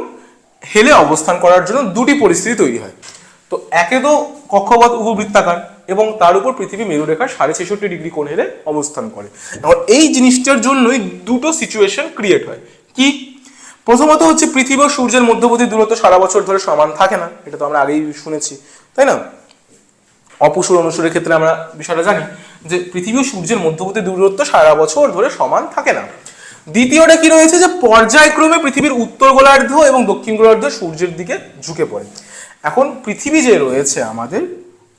হেলে অবস্থান করার জন্য দুটি পরিস্থিতি তৈরি হয়। তো একে তো কক্ষপথ উপবৃত্তাকার, এবং তার উপর পৃথিবী মেরুরেখার 66.5 কোণ হেলে অবস্থান করে। এবং এই জিনিসটার জন্যই দুটো সিচুয়েশন ক্রিয়েট হয়। কি? প্রথমত হচ্ছে পৃথিবী ও সূর্যের মধ্যবর্তী দূরত্ব সারা বছর ধরে সমান থাকে না, এটা তো আমরা আগেই শুনেছি, তাই না? অপুসুর অনুসুরের ক্ষেত্রে আমরা বিষয়টা জানি যে পৃথিবী ও সূর্যের মধ্যবর্তী দূরত্ব সারা বছর ধরে সমান থাকে না। দ্বিতীয়টা কি রয়েছে, যে পর্যায়ক্রমে পৃথিবীর উত্তর গোলার্ধ এবং দক্ষিণ গোলার্ধ সূর্যের দিকে ঝুঁকে পড়ে। এখন পৃথিবী যে রয়েছে আমাদের,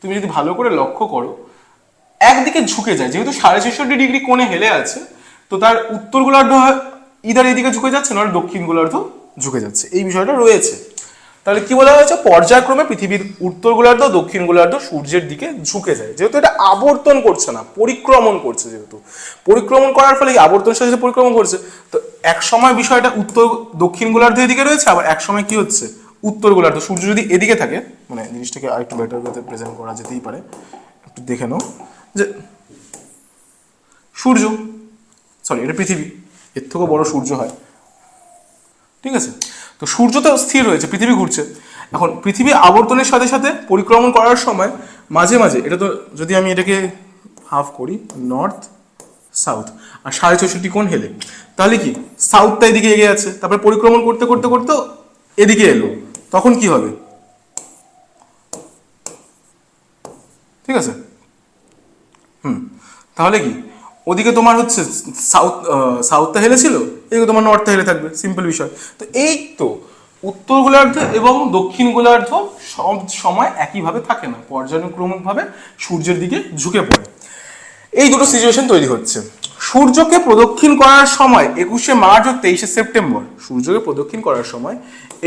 তুমি যদি ভালো করে লক্ষ্য করো, একদিকে ঝুঁকে যায়, যেহেতু 66.5 কোণে হেলে আছে, তো তার উত্তর গোলার্ধ ইধার এদিকে ঝুঁকে যাচ্ছে, নয় দক্ষিণ গোলার্ধ ঝুঁকে যাচ্ছে, এই বিষয়টা রয়েছে। তাহলে কি বলা হয়েছে, পর্যায়ক্রমে পৃথিবীর উত্তর গোলার্ধ, দক্ষিণ গোলার্ধ সূর্যের দিকে ঝুঁকে যায়, যেহেতু এটা আবর্তন করছে না, পরিক্রমণ করছে। যেহেতু পরিক্রমণ করার ফলে আবর্তনের সাথে পরিক্রমণ করছে, তো এক সময় বিষয়টা উত্তর দক্ষিণ গোলার্ধ এদিকে রয়েছে, আবার এক সময় কি হচ্ছে, উত্তর গোলার্ধ, সূর্য যদি এদিকে থাকে, মানে জিনিসটাকে আরেকটু বেটার ওয়েতে প্রেজেন্ট করা যেতেই পারে, একটু দেখে নাও যে সূর্য, সরি এটা পৃথিবী, এর থেকেও বড় সূর্য হয়। ঠিক আছে, তো সূর্য তো স্থির রয়েছে, পৃথিবী ঘুরছে। এখন পৃথিবী আবর্তনের সাথে সাথে পরিক্রমণ করার সময় মাঝে মাঝে, এটা তো যদি আমি এটাকে হাফ করি, নর্থ সাউথ আর 66.5 কোণ হেলে, তাহলে কি সাউথটা এদিকে এগিয়ে আছে, তারপরে পরিক্রমণ করতে করতে করতে এদিকে এলো, তখন কি হবে? ঠিক আছে, তাহলে কি ওদিকে তোমার হচ্ছে সাউথটা হেলেছিল, এদিকে তোমার নর্থটা হেলে থাকবে, সিম্পল বিষয়। তো এই তো উত্তর গোলার্ধ এবং দক্ষিণ গোলার্ধ সব সময় একইভাবে থাকে না, পর্যায়ক্রমিকভাবে সূর্যের দিকে ঝুঁকে পড়ে। এই দুটো সিচুয়েশন তৈরি হচ্ছে। সূর্যকে প্রদক্ষিণ করার সময় 21শে মার্চ ও 23শে সেপ্টেম্বর, সূর্যকে প্রদক্ষিণ করার সময়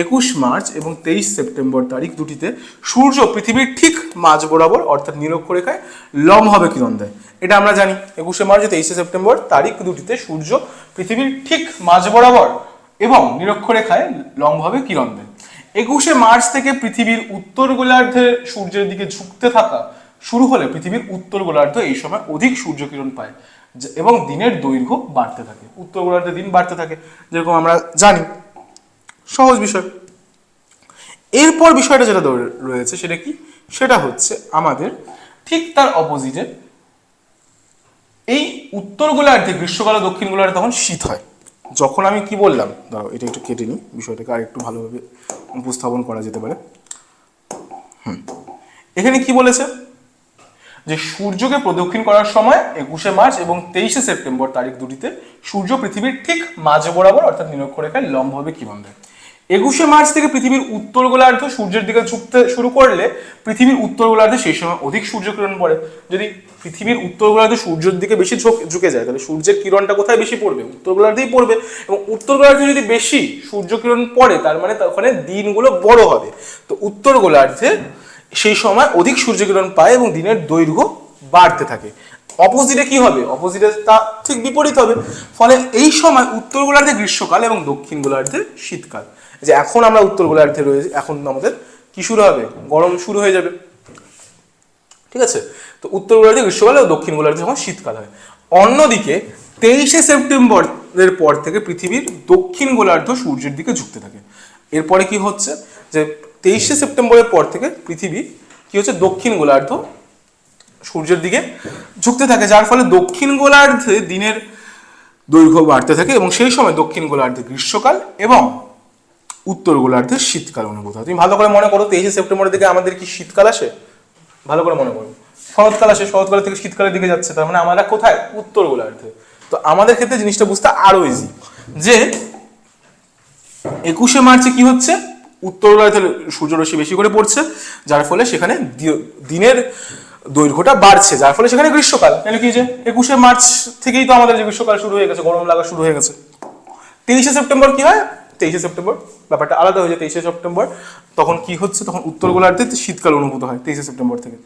21 মার্চ এবং 23 সেপ্টেম্বর তারিখ দুটিতে সূর্য পৃথিবীর ঠিক মাঝ বরাবর অর্থাৎ নিরক্ষরেখায় লম্বভাবে কিরণ দেয়। এটা আমরা জানি, 21শে মার্চ ও 23শে সেপ্টেম্বর তারিখ দুটিতে সূর্য পৃথিবীর ঠিক মাঝ বরাবর এবং নিরক্ষরেখায় লম্বভাবে কিরণ দেয়। 21শে মার্চ থেকে পৃথিবীর উত্তর গোলার্ধে সূর্যের দিকে ঝুঁকতে থাকা শুরু হলে পৃথিবীর উত্তর গোলার্ধ এই সময় অধিক সূর্যকিরণ পায় এবং দিনের দৈর্ঘ্য বাড়তে থাকে, উত্তর গোলার্ধে দিন বাড়তে থাকে, যেরকম আমরা জানি, সহজ বিষয়। এরপর বিষয়টা যেটা রয়েছে সেটা কি, সেটা হচ্ছে আমাদের ঠিক তার অপোজিটে এই উত্তর গোলার্ধে গ্রীষ্মকাল, দক্ষিণ গোলার্ধে তখন শীত হয়। যখন আমি কি বললাম, দাঁড়াও এটা একটু কেটে নিই, বিষয়টাকে আর একটু ভালোভাবে উপস্থাপন করা যেতে পারে। এখানে কি বলেছে, যে সূর্যকে প্রদক্ষিণ করার সময় 21শে মার্চ এবং 23শে সেপ্টেম্বর তারিখ দুটিতে সূর্য পৃথিবীর ঠিক মাঝ বরাবর অর্থাৎ নিরক্ষরেখায় লম্বভাবে কিরণ দেয়। 21শে মার্চ থেকে পৃথিবীর উত্তর গোলার্ধ সূর্যের দিকে ঝুঁকতে শুরু করলে পৃথিবীর উত্তর গোলার্ধে সেই সময় অধিক সূর্যকিরণ পড়ে। যদি পৃথিবীর উত্তর গোলার্ধে সূর্যের দিকে বেশি ঝুঁকে যায়, তাহলে সূর্যের কিরণটা কোথায় বেশি পড়বে, উত্তর গোলার্ধেই পড়বে। এবং উত্তর গোলার্ধে যদি বেশি সূর্যকিরণ পড়ে, তার মানে ওখানে দিনগুলো বড় হবে। তো উত্তর গোলার্ধে সেই সময় অধিক সূর্যকিরণ পায় এবং দিনের দৈর্ঘ্য বাড়তে থাকে। অপোজিটে কি হবে? অপোজিটে তা ঠিক বিপরীত হবে। ফলে এই সময় উত্তর গোলার্ধে গ্রীষ্মকাল এবং দক্ষিণ গোলার্ধে শীতকাল। যে এখন আমরা উত্তর গোলার্ধে রয়েছে, এখন আমাদের কি শুরু হবে? গরম শুরু হয়ে যাবে, ঠিক আছে? তো উত্তর গোলার্ধে গ্রীষ্মকাল এবং দক্ষিণ গোলার্ধে যখন শীতকাল হয়। অন্যদিকে 23শে সেপ্টেম্বরের পর থেকে পৃথিবীর দক্ষিণ গোলার্ধ সূর্যের দিকে ঝুঁকতে থাকে। এরপরে কি হচ্ছে যে 23শে সেপ্টেম্বরের পর থেকে পৃথিবী কি হচ্ছে? দক্ষিণ গোলার্ধ সূর্যের দিকে ঝুঁকতে থাকে, যার ফলে দক্ষিণ গোলার্ধে দিনের দৈর্ঘ্য বাড়তে থাকে এবং সেই সময় দক্ষিণ গোলার্ধে গ্রীষ্মকাল এবং উত্তর গোলার্ধে শীতকাল অনুভূত হয়। তুমি ভালো করে মনে করো, 23শে সেপ্টেম্বরের দিকে আমাদের কি শীতকাল আসে? ভালো করে মনে করো, শরৎকাল আসে, শরৎকাল থেকে শীতকালের দিকে যাচ্ছে, তার মানে আমরা কোথায়? উত্তর গোলার্ধে। তো আমাদের ক্ষেত্রে জিনিসটা বুঝতে আরো ইজি, যে 21শে মার্চে কি হচ্ছে? উত্তর গোলার্ধে সূর্যরশ্মি বেশি করে পড়ছে, যার ফলে সেখানে দিনের দৈর্ঘ্যটা বাড়ছে, যার ফলে সেখানে গ্রীষ্মকাল। তাহলে কি, যে 21শে মার্চ থেকেই তো আমাদের যে গ্রীষ্মকাল শুরু হয়ে গেছে, গরম লাগা শুরু হয়ে গেছে। 23শে সেপ্টেম্বর কি হয়? 23শে সেপ্টেম্বর ব্যাপারটা আলাদা হয়ে যায়। 23শে সেপ্টেম্বর তখন কি হচ্ছে? তখন উত্তর গোলার্ধে শীতকাল অনুভূত হয় 23শে সেপ্টেম্বর থেকে।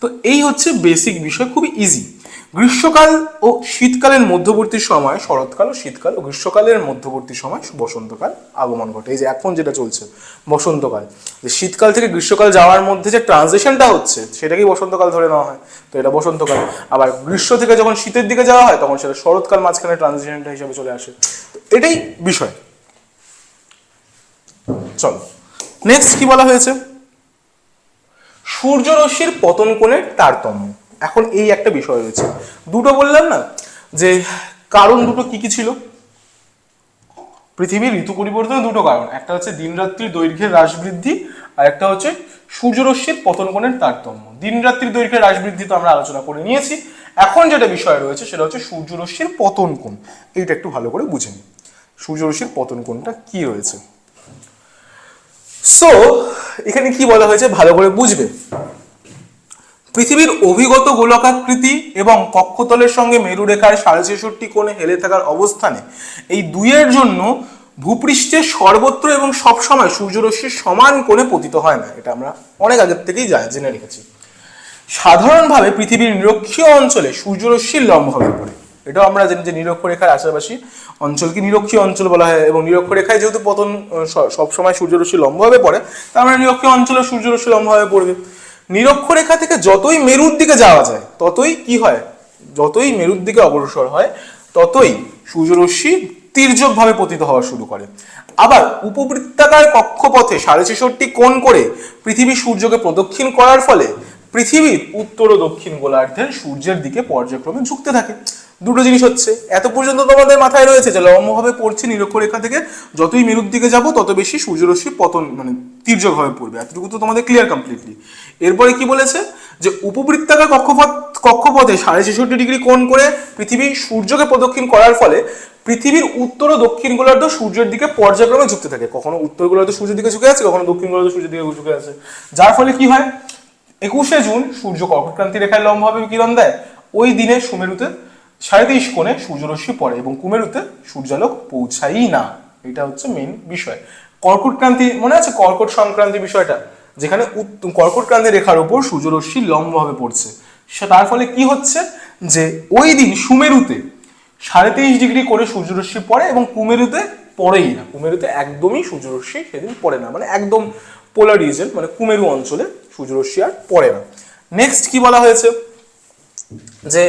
তো এই হচ্ছে বেসিক বিষয়, খুবই ইজি। গ্রীষ্মকাল ও শীতকালের মধ্যবর্তী সময় শরৎকাল, ও শীতকাল ও গ্রীষ্মকালের মধ্যবর্তী সময় বসন্তকাল আগমন ঘটে। এই যে এখন যেটা চলছে বসন্তকাল, যে শীতকাল থেকে গ্রীষ্মকাল যাওয়ার মধ্যে যে ট্রানজিশনটা হচ্ছে সেটাকেই বসন্তকাল ধরে নেওয়া হয়। তো এটা বসন্তকাল। আবার গ্রীষ্ম থেকে যখন শীতের দিকে যাওয়া হয় তখন সেটা শরৎকাল, মাঝখানে ট্রানজিশনটা হিসাবে চলে আসে। তো এটাই বিষয়। চলো নেক্সট কি বলা হয়েছে? সূর্যরশ্মির পতন কোণের তারতম্য। এখন এই একটা বিষয় রয়েছে, দুটো বললাম না যে কারণ দুটো কি কি ছিল? পৃথিবীর ঋতু পরিবর্তনের দুটো কারণ, একটা হচ্ছে দিন রাত্রির দৈর্ঘ্যের হ্রাস বৃদ্ধি, আর একটা হচ্ছে সূর্যরশ্মির পতন কোণের তারতম্য। দিন রাত্রির দৈর্ঘ্যের হ্রাস বৃদ্ধি তো আমরা আলোচনা করে নিয়েছি। এখন যেটা বিষয় রয়েছে সেটা হচ্ছে সূর্যরশ্মির পতন কোণ। এইটা একটু ভালো করে বুঝে নিই, সূর্যরশ্মির পতন কোণটা কি রয়েছে। সো এখানে কি বলা হয়েছে ভালো করে বুঝবে। পৃথিবীর অভিগত গোলকাকৃতি এবং কক্ষতলের সঙ্গে মেরুরেখার 66.5 কোণে হেলে থাকার অবস্থানে এই দুইয়ের জন্য ভূপৃষ্ঠে সর্বত্র এবং সবসময় সূর্যরশ্মি সমান কোণে পতিত হয় না। এটা আমরা অনেক আগের থেকেই জেনে রেখেছি। সাধারণভাবে পৃথিবীর নিরক্ষীয় অঞ্চলে সূর্যরশ্মির লম্বভাবে পড়ে। এটাও আমরা জানি যে নিরক্ষরেখার আশেপাশে অঞ্চলকে নিরক্ষীয় অঞ্চল বলা হয়, এবং নিরক্ষরেখায় যেহেতু পতন সবসময় সূর্যরশ্মি লম্বভাবে পড়ে, তার মানে নিরক্ষীয় অঞ্চলে সূর্যরশ্মি লম্বভাবে পড়বে। নিরক্ষরেখা থেকে যতই মেরুর দিকে যাওয়া যায় ততই কি হয়? যতই মেরুর দিকে অগ্রসর হয় ততই সূর্যরশ্মি তির্যকভাবে পতিত হওয়া শুরু করে। আবার উপবৃত্তাকার কক্ষপথে 66.5 কোণ করে পৃথিবী সূর্যকে প্রদক্ষিণ করার ফলে পৃথিবীর উত্তর ও দক্ষিণ গোলার্ধের সূর্যের দিকে পর্যায়ক্রমে ঝুঁকতে থাকে। দুটো জিনিস হচ্ছে, এত পর্যন্ত তোমাদের মাথায় রয়েছে যে লম্বভাবে পড়ছে নিরক্ষরেখা থেকে, যতই মেরুর দিকে যাব তত বেশি সূর্যরশ্মি পতন মানে তির্যকভাবে পড়বে। এতটুকু তো তোমাদের ক্লিয়ার কমপ্লিটলি। এরপরে কি বলেছে? যে উপবৃত্তাকার কক্ষপথে 66.5 কোণ করে পৃথিবী সূর্যকে প্রদক্ষিণ করার ফলে পৃথিবীর উত্তর ও দক্ষিণ গোলার্ধ সূর্যের দিকে পর্যায়ক্রমে ঝুঁকতে থাকে। কখনো উত্তর গোলার্ধ সূর্যের দিকে ঝুঁকে আছে, কখনো দক্ষিণ গোলার্ধ সূর্যের দিকে ঝুঁকে আছে, যার ফলে কি হয়? 21শে জুন সূর্য কর্কটক্রান্তি রেখায় লম্বভাবে কিরণ দেয়। ওই দিনে সুমেরুতে 23.5 কোণে সূর্যরশ্মি পড়ে এবং কুমেরুতে সূর্যালোক পৌঁছাই না। এটা হচ্ছে মেইন বিষয়। কর্কটক্রান্তি মনে আছে? কর্কট সংক্রান্তি বিষয়টা, যেখানে কর্কটক্রান্তি রেখার উপর সূর্যরশ্মি লম্বভাবে পড়ছে। তার ফলে কি হচ্ছে? যে ওই দিন সুমেরুতে 23.5 কোণে সূর্যরশ্মি পড়ে এবং কুমেরুতে পড়েই না। কুমেরুতে একদমই সূর্যরশ্মি সেদিন পড়ে না, মানে একদম পোলার রিজন, মানে কুমেরু অঞ্চলে সূর্যরশ্মি আর পড়ে না। নেক্সট কি বলা হয়েছে? যে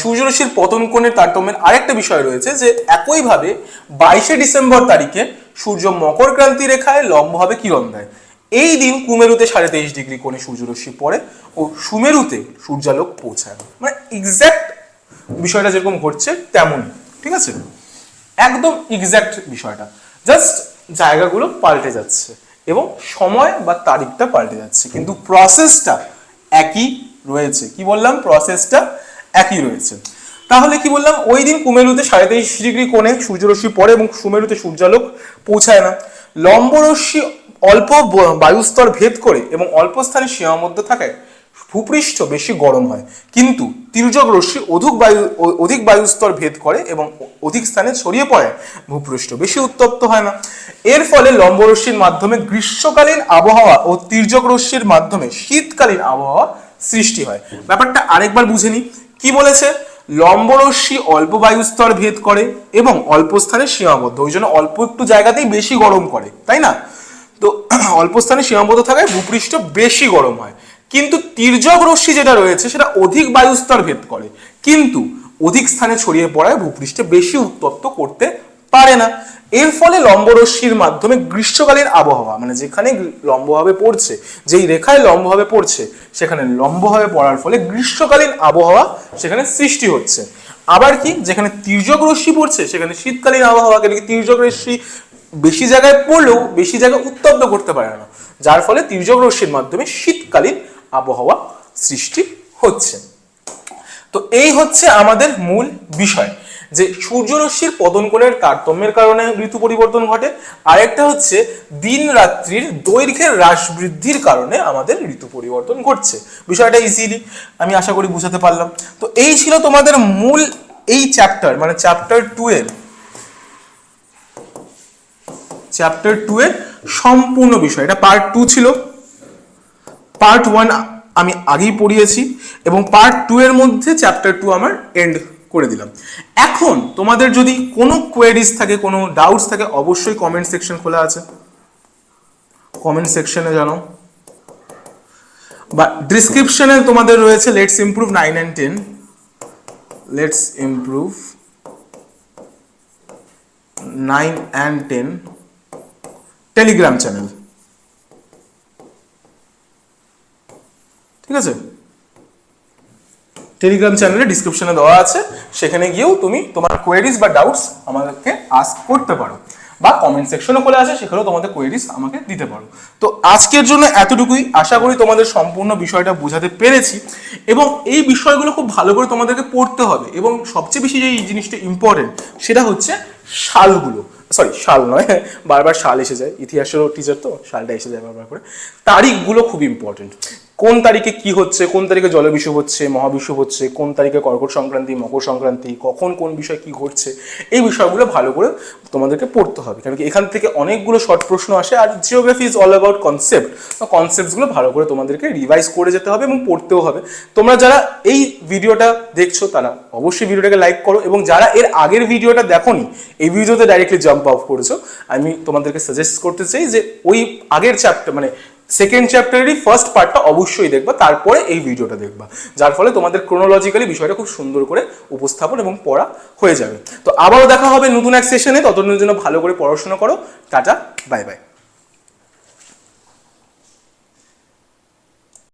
সূর্যরশ্মির পতন কোণের তারতম্যের আরেকটা বিষয় রয়েছে, যে একইভাবে 22শে ডিসেম্বর তারিখে সূর্য মকর ক্রান্তি রেখায় লম্বভাবে কিরণ দেয়। এই দিন কুমেরুতে 23.5 কোণে সূর্যরশ্মি পড়ে ও সুমেরুতে সূর্যালোক পৌঁছায়। মানে এক্স্যাক্ট বিষয়টা যেরকম ঘটছে তেমনই, ঠিক আছে? একদম এক্স্যাক্ট বিষয়টা, জাস্ট জায়গাগুলো পাল্টে যাচ্ছে এবং সময় বা তারিখটা পাল্টে যাচ্ছে, কিন্তু প্রসেসটা একই রয়েছে। কি বললাম? প্রসেসটা একই রয়েছে। তাহলে কি বললাম? ওই দিন কুমেরুতে 23.5 কোণে সূর্যরশ্মি পড়ে এবং সুমেরুতে সূর্যালোক পৌঁছায় না। লম্বরশ্মি অল্প বায়ুস্তর ভেদ করে এবং অল্প স্থানে সীমাবদ্ধ থাকায় ভূপৃষ্ঠ বেশি গরম হয়, কিন্তু তির্যক রশ্মি অধিক বায়ুস্তর ভেদ করে এবং অধিক স্থানে ছড়িয়ে পড়ে ভূপৃষ্ঠ বেশি উত্তপ্ত হয় না। এর ফলে লম্বরশ্মির মাধ্যমে গ্রীষ্মকালীন আবহাওয়া ও তির্যক রশ্মির মাধ্যমে শীতকালীন আবহাওয়া সৃষ্টি হয়। ব্যাপারটা আরেকবার বুঝে নি। কি বলেছে? লম্বরশ্মি অল্প বায়ুস্তর ভেদ করে এবং অল্প স্থানে সীমাবদ্ধ, ওই জন্য অল্প একটু জায়গাতেই বেশি গরম করে, তাই না? তো অল্প স্থানে সীমাবদ্ধ থাকায় ভূপৃষ্ঠ বেশি গরম হয়। কিন্তু তির্যক রশ্মি যেটা রয়েছে সেটা অধিক বায়ুস্তর ভেদ করে, কিন্তু অধিক স্থানে ছড়িয়ে পড়ায় ভূপৃষ্ঠে বেশি উত্তপ্ত করতে পারে না। এর ফলে লম্বরশ্মির মাধ্যমে গ্রীষ্মকালীন আবহাওয়া, মানে যেখানে লম্বভাবে পড়ছে, যেই রেখায় লম্বভাবে পড়ছে সেখানে লম্বভাবে পড়ার ফলে গ্রীষ্মকালীন আবহাওয়া সেখানে সৃষ্টি হচ্ছে। আবার কি, যেখানে তির্যক রশ্মি পড়ছে সেখানে শীতকালীন আবহাওয়া, কেন কি তির্যক রশ্মি বেশি জায়গায় পড়লেও বেশি জায়গায় উত্তপ্ত করতে পারে না, যার ফলে তির্যক রশ্মির মাধ্যমে শীতকালীন আবহাওয়া সৃষ্টি হচ্ছে। তো এই হচ্ছে আমাদের মূল বিষয়, যে সূর্যরশ্মির পতন কোণের তারতম্যের কারণে ঋতু পরিবর্তন ঘটে, আরেকটা হচ্ছে দিন রাত্রির দৈর্ঘ্যের হ্রাস বৃদ্ধির কারণে আমাদের ঋতু পরিবর্তন ঘটছে। বিষয়টা ইজিলি আমি আশা করি বুঝাতে পারলাম। তো এই ছিল তোমাদের মূল এই চ্যাপ্টার, মানে চ্যাপ্টার 2 এর সম্পূর্ণ বিষয়। এটা পার্ট 2 ছিল। পার্ট 1 আমি আগেই পড়িয়েছি এবং পার্ট 2 এর মধ্যে চ্যাপ্টার 2 আমার এন্ড করে দিলাম। এখন তোমাদের যদি কোনো কোয়েরিজ থাকে, কোনো ডাউটস থাকে, অবশ্যই কমেন্ট সেকশন খোলা আছে, কমেন্ট সেকশনে জানাও, বা ডিসক্রিপশনে তোমাদের রয়েছে let's improve 9 and 10, let's improve 9 and 10 Telegram channel, ঠিক আছে? টেলিগ্রাম চ্যানেলে ডিসক্রিপশনে দেওয়া আছে, সেখানে গিয়েও তুমি তোমার কোয়েরিজ বা ডাউটস আমাদেরকে আস্ক করতে পারো, বা কমেন্ট সেকশনে খোলা আছে, সেখানেও তোমাদের কোয়েরিজ আমাকে দিতে পারো। তো আজকের জন্য এতটুকুই। আশা করি তোমাদের সম্পূর্ণ বিষয়টা বোঝাতে পেরেছি, এবং এই বিষয়গুলো খুব ভালো করে তোমাদেরকে পড়তে হবে। এবং সবচেয়ে বেশি যে জিনিসটা ইম্পর্টেন্ট সেটা হচ্ছে সালগুলো, সরি সাল নয়, বারবার সাল এসে যায়, ইতিহাসেরও টিচার তো সালটা এসে যায় বারবার করে। তারিখগুলো খুব ইম্পর্টেন্ট, কোন তারিখে কি হচ্ছে, কোন তারিখে জলবিষুব হচ্ছে, মহাবিষুব হচ্ছে, কোন তারিখে কর্কট সংক্রান্তি, মকর সংক্রান্তি, কখন কোন বিষয় কি ঘটছে, এই বিষয়গুলো ভালো করে তোমাদেরকে পড়তে হবে। কারণ কি এখান থেকে অনেকগুলো শর্ট প্রশ্ন আসে, আর geography is all about concept. কনসেপ্টসগুলো ভালো করে তোমাদেরকে রিভাইজ করে যেতে হবে এবং পড়তেও হবে। তোমরা যারা এই ভিডিওটা দেখছো তারা অবশ্যই ভিডিওটাকে লাইক করো, এবং যারা এর আগের ভিডিওটা দেখোনি, এই ভিডিওতে ডাইরেক্টলি জাম্প আউট করেছো, আমি তোমাদেরকে সাজেস্ট করতে চাই যে ওই আগের চ্যাপ্টার, মানে সেকেন্ড চ্যাপ্টারেরই ফার্স্ট পার্টটা অবশ্যই দেখবা, তারপরে এই ভিডিওটা দেখবা, যার ফলে তোমাদের ক্রোনোলজিক্যালি বিষয়টা খুব সুন্দর করে উপস্থাপন এবং পড়া হয়ে যাবে। তো আবারও দেখা হবে নতুন এক সেশনে, ততদিনের জন্য ভালো করে পড়াশোনা করো। Tata, bye bye.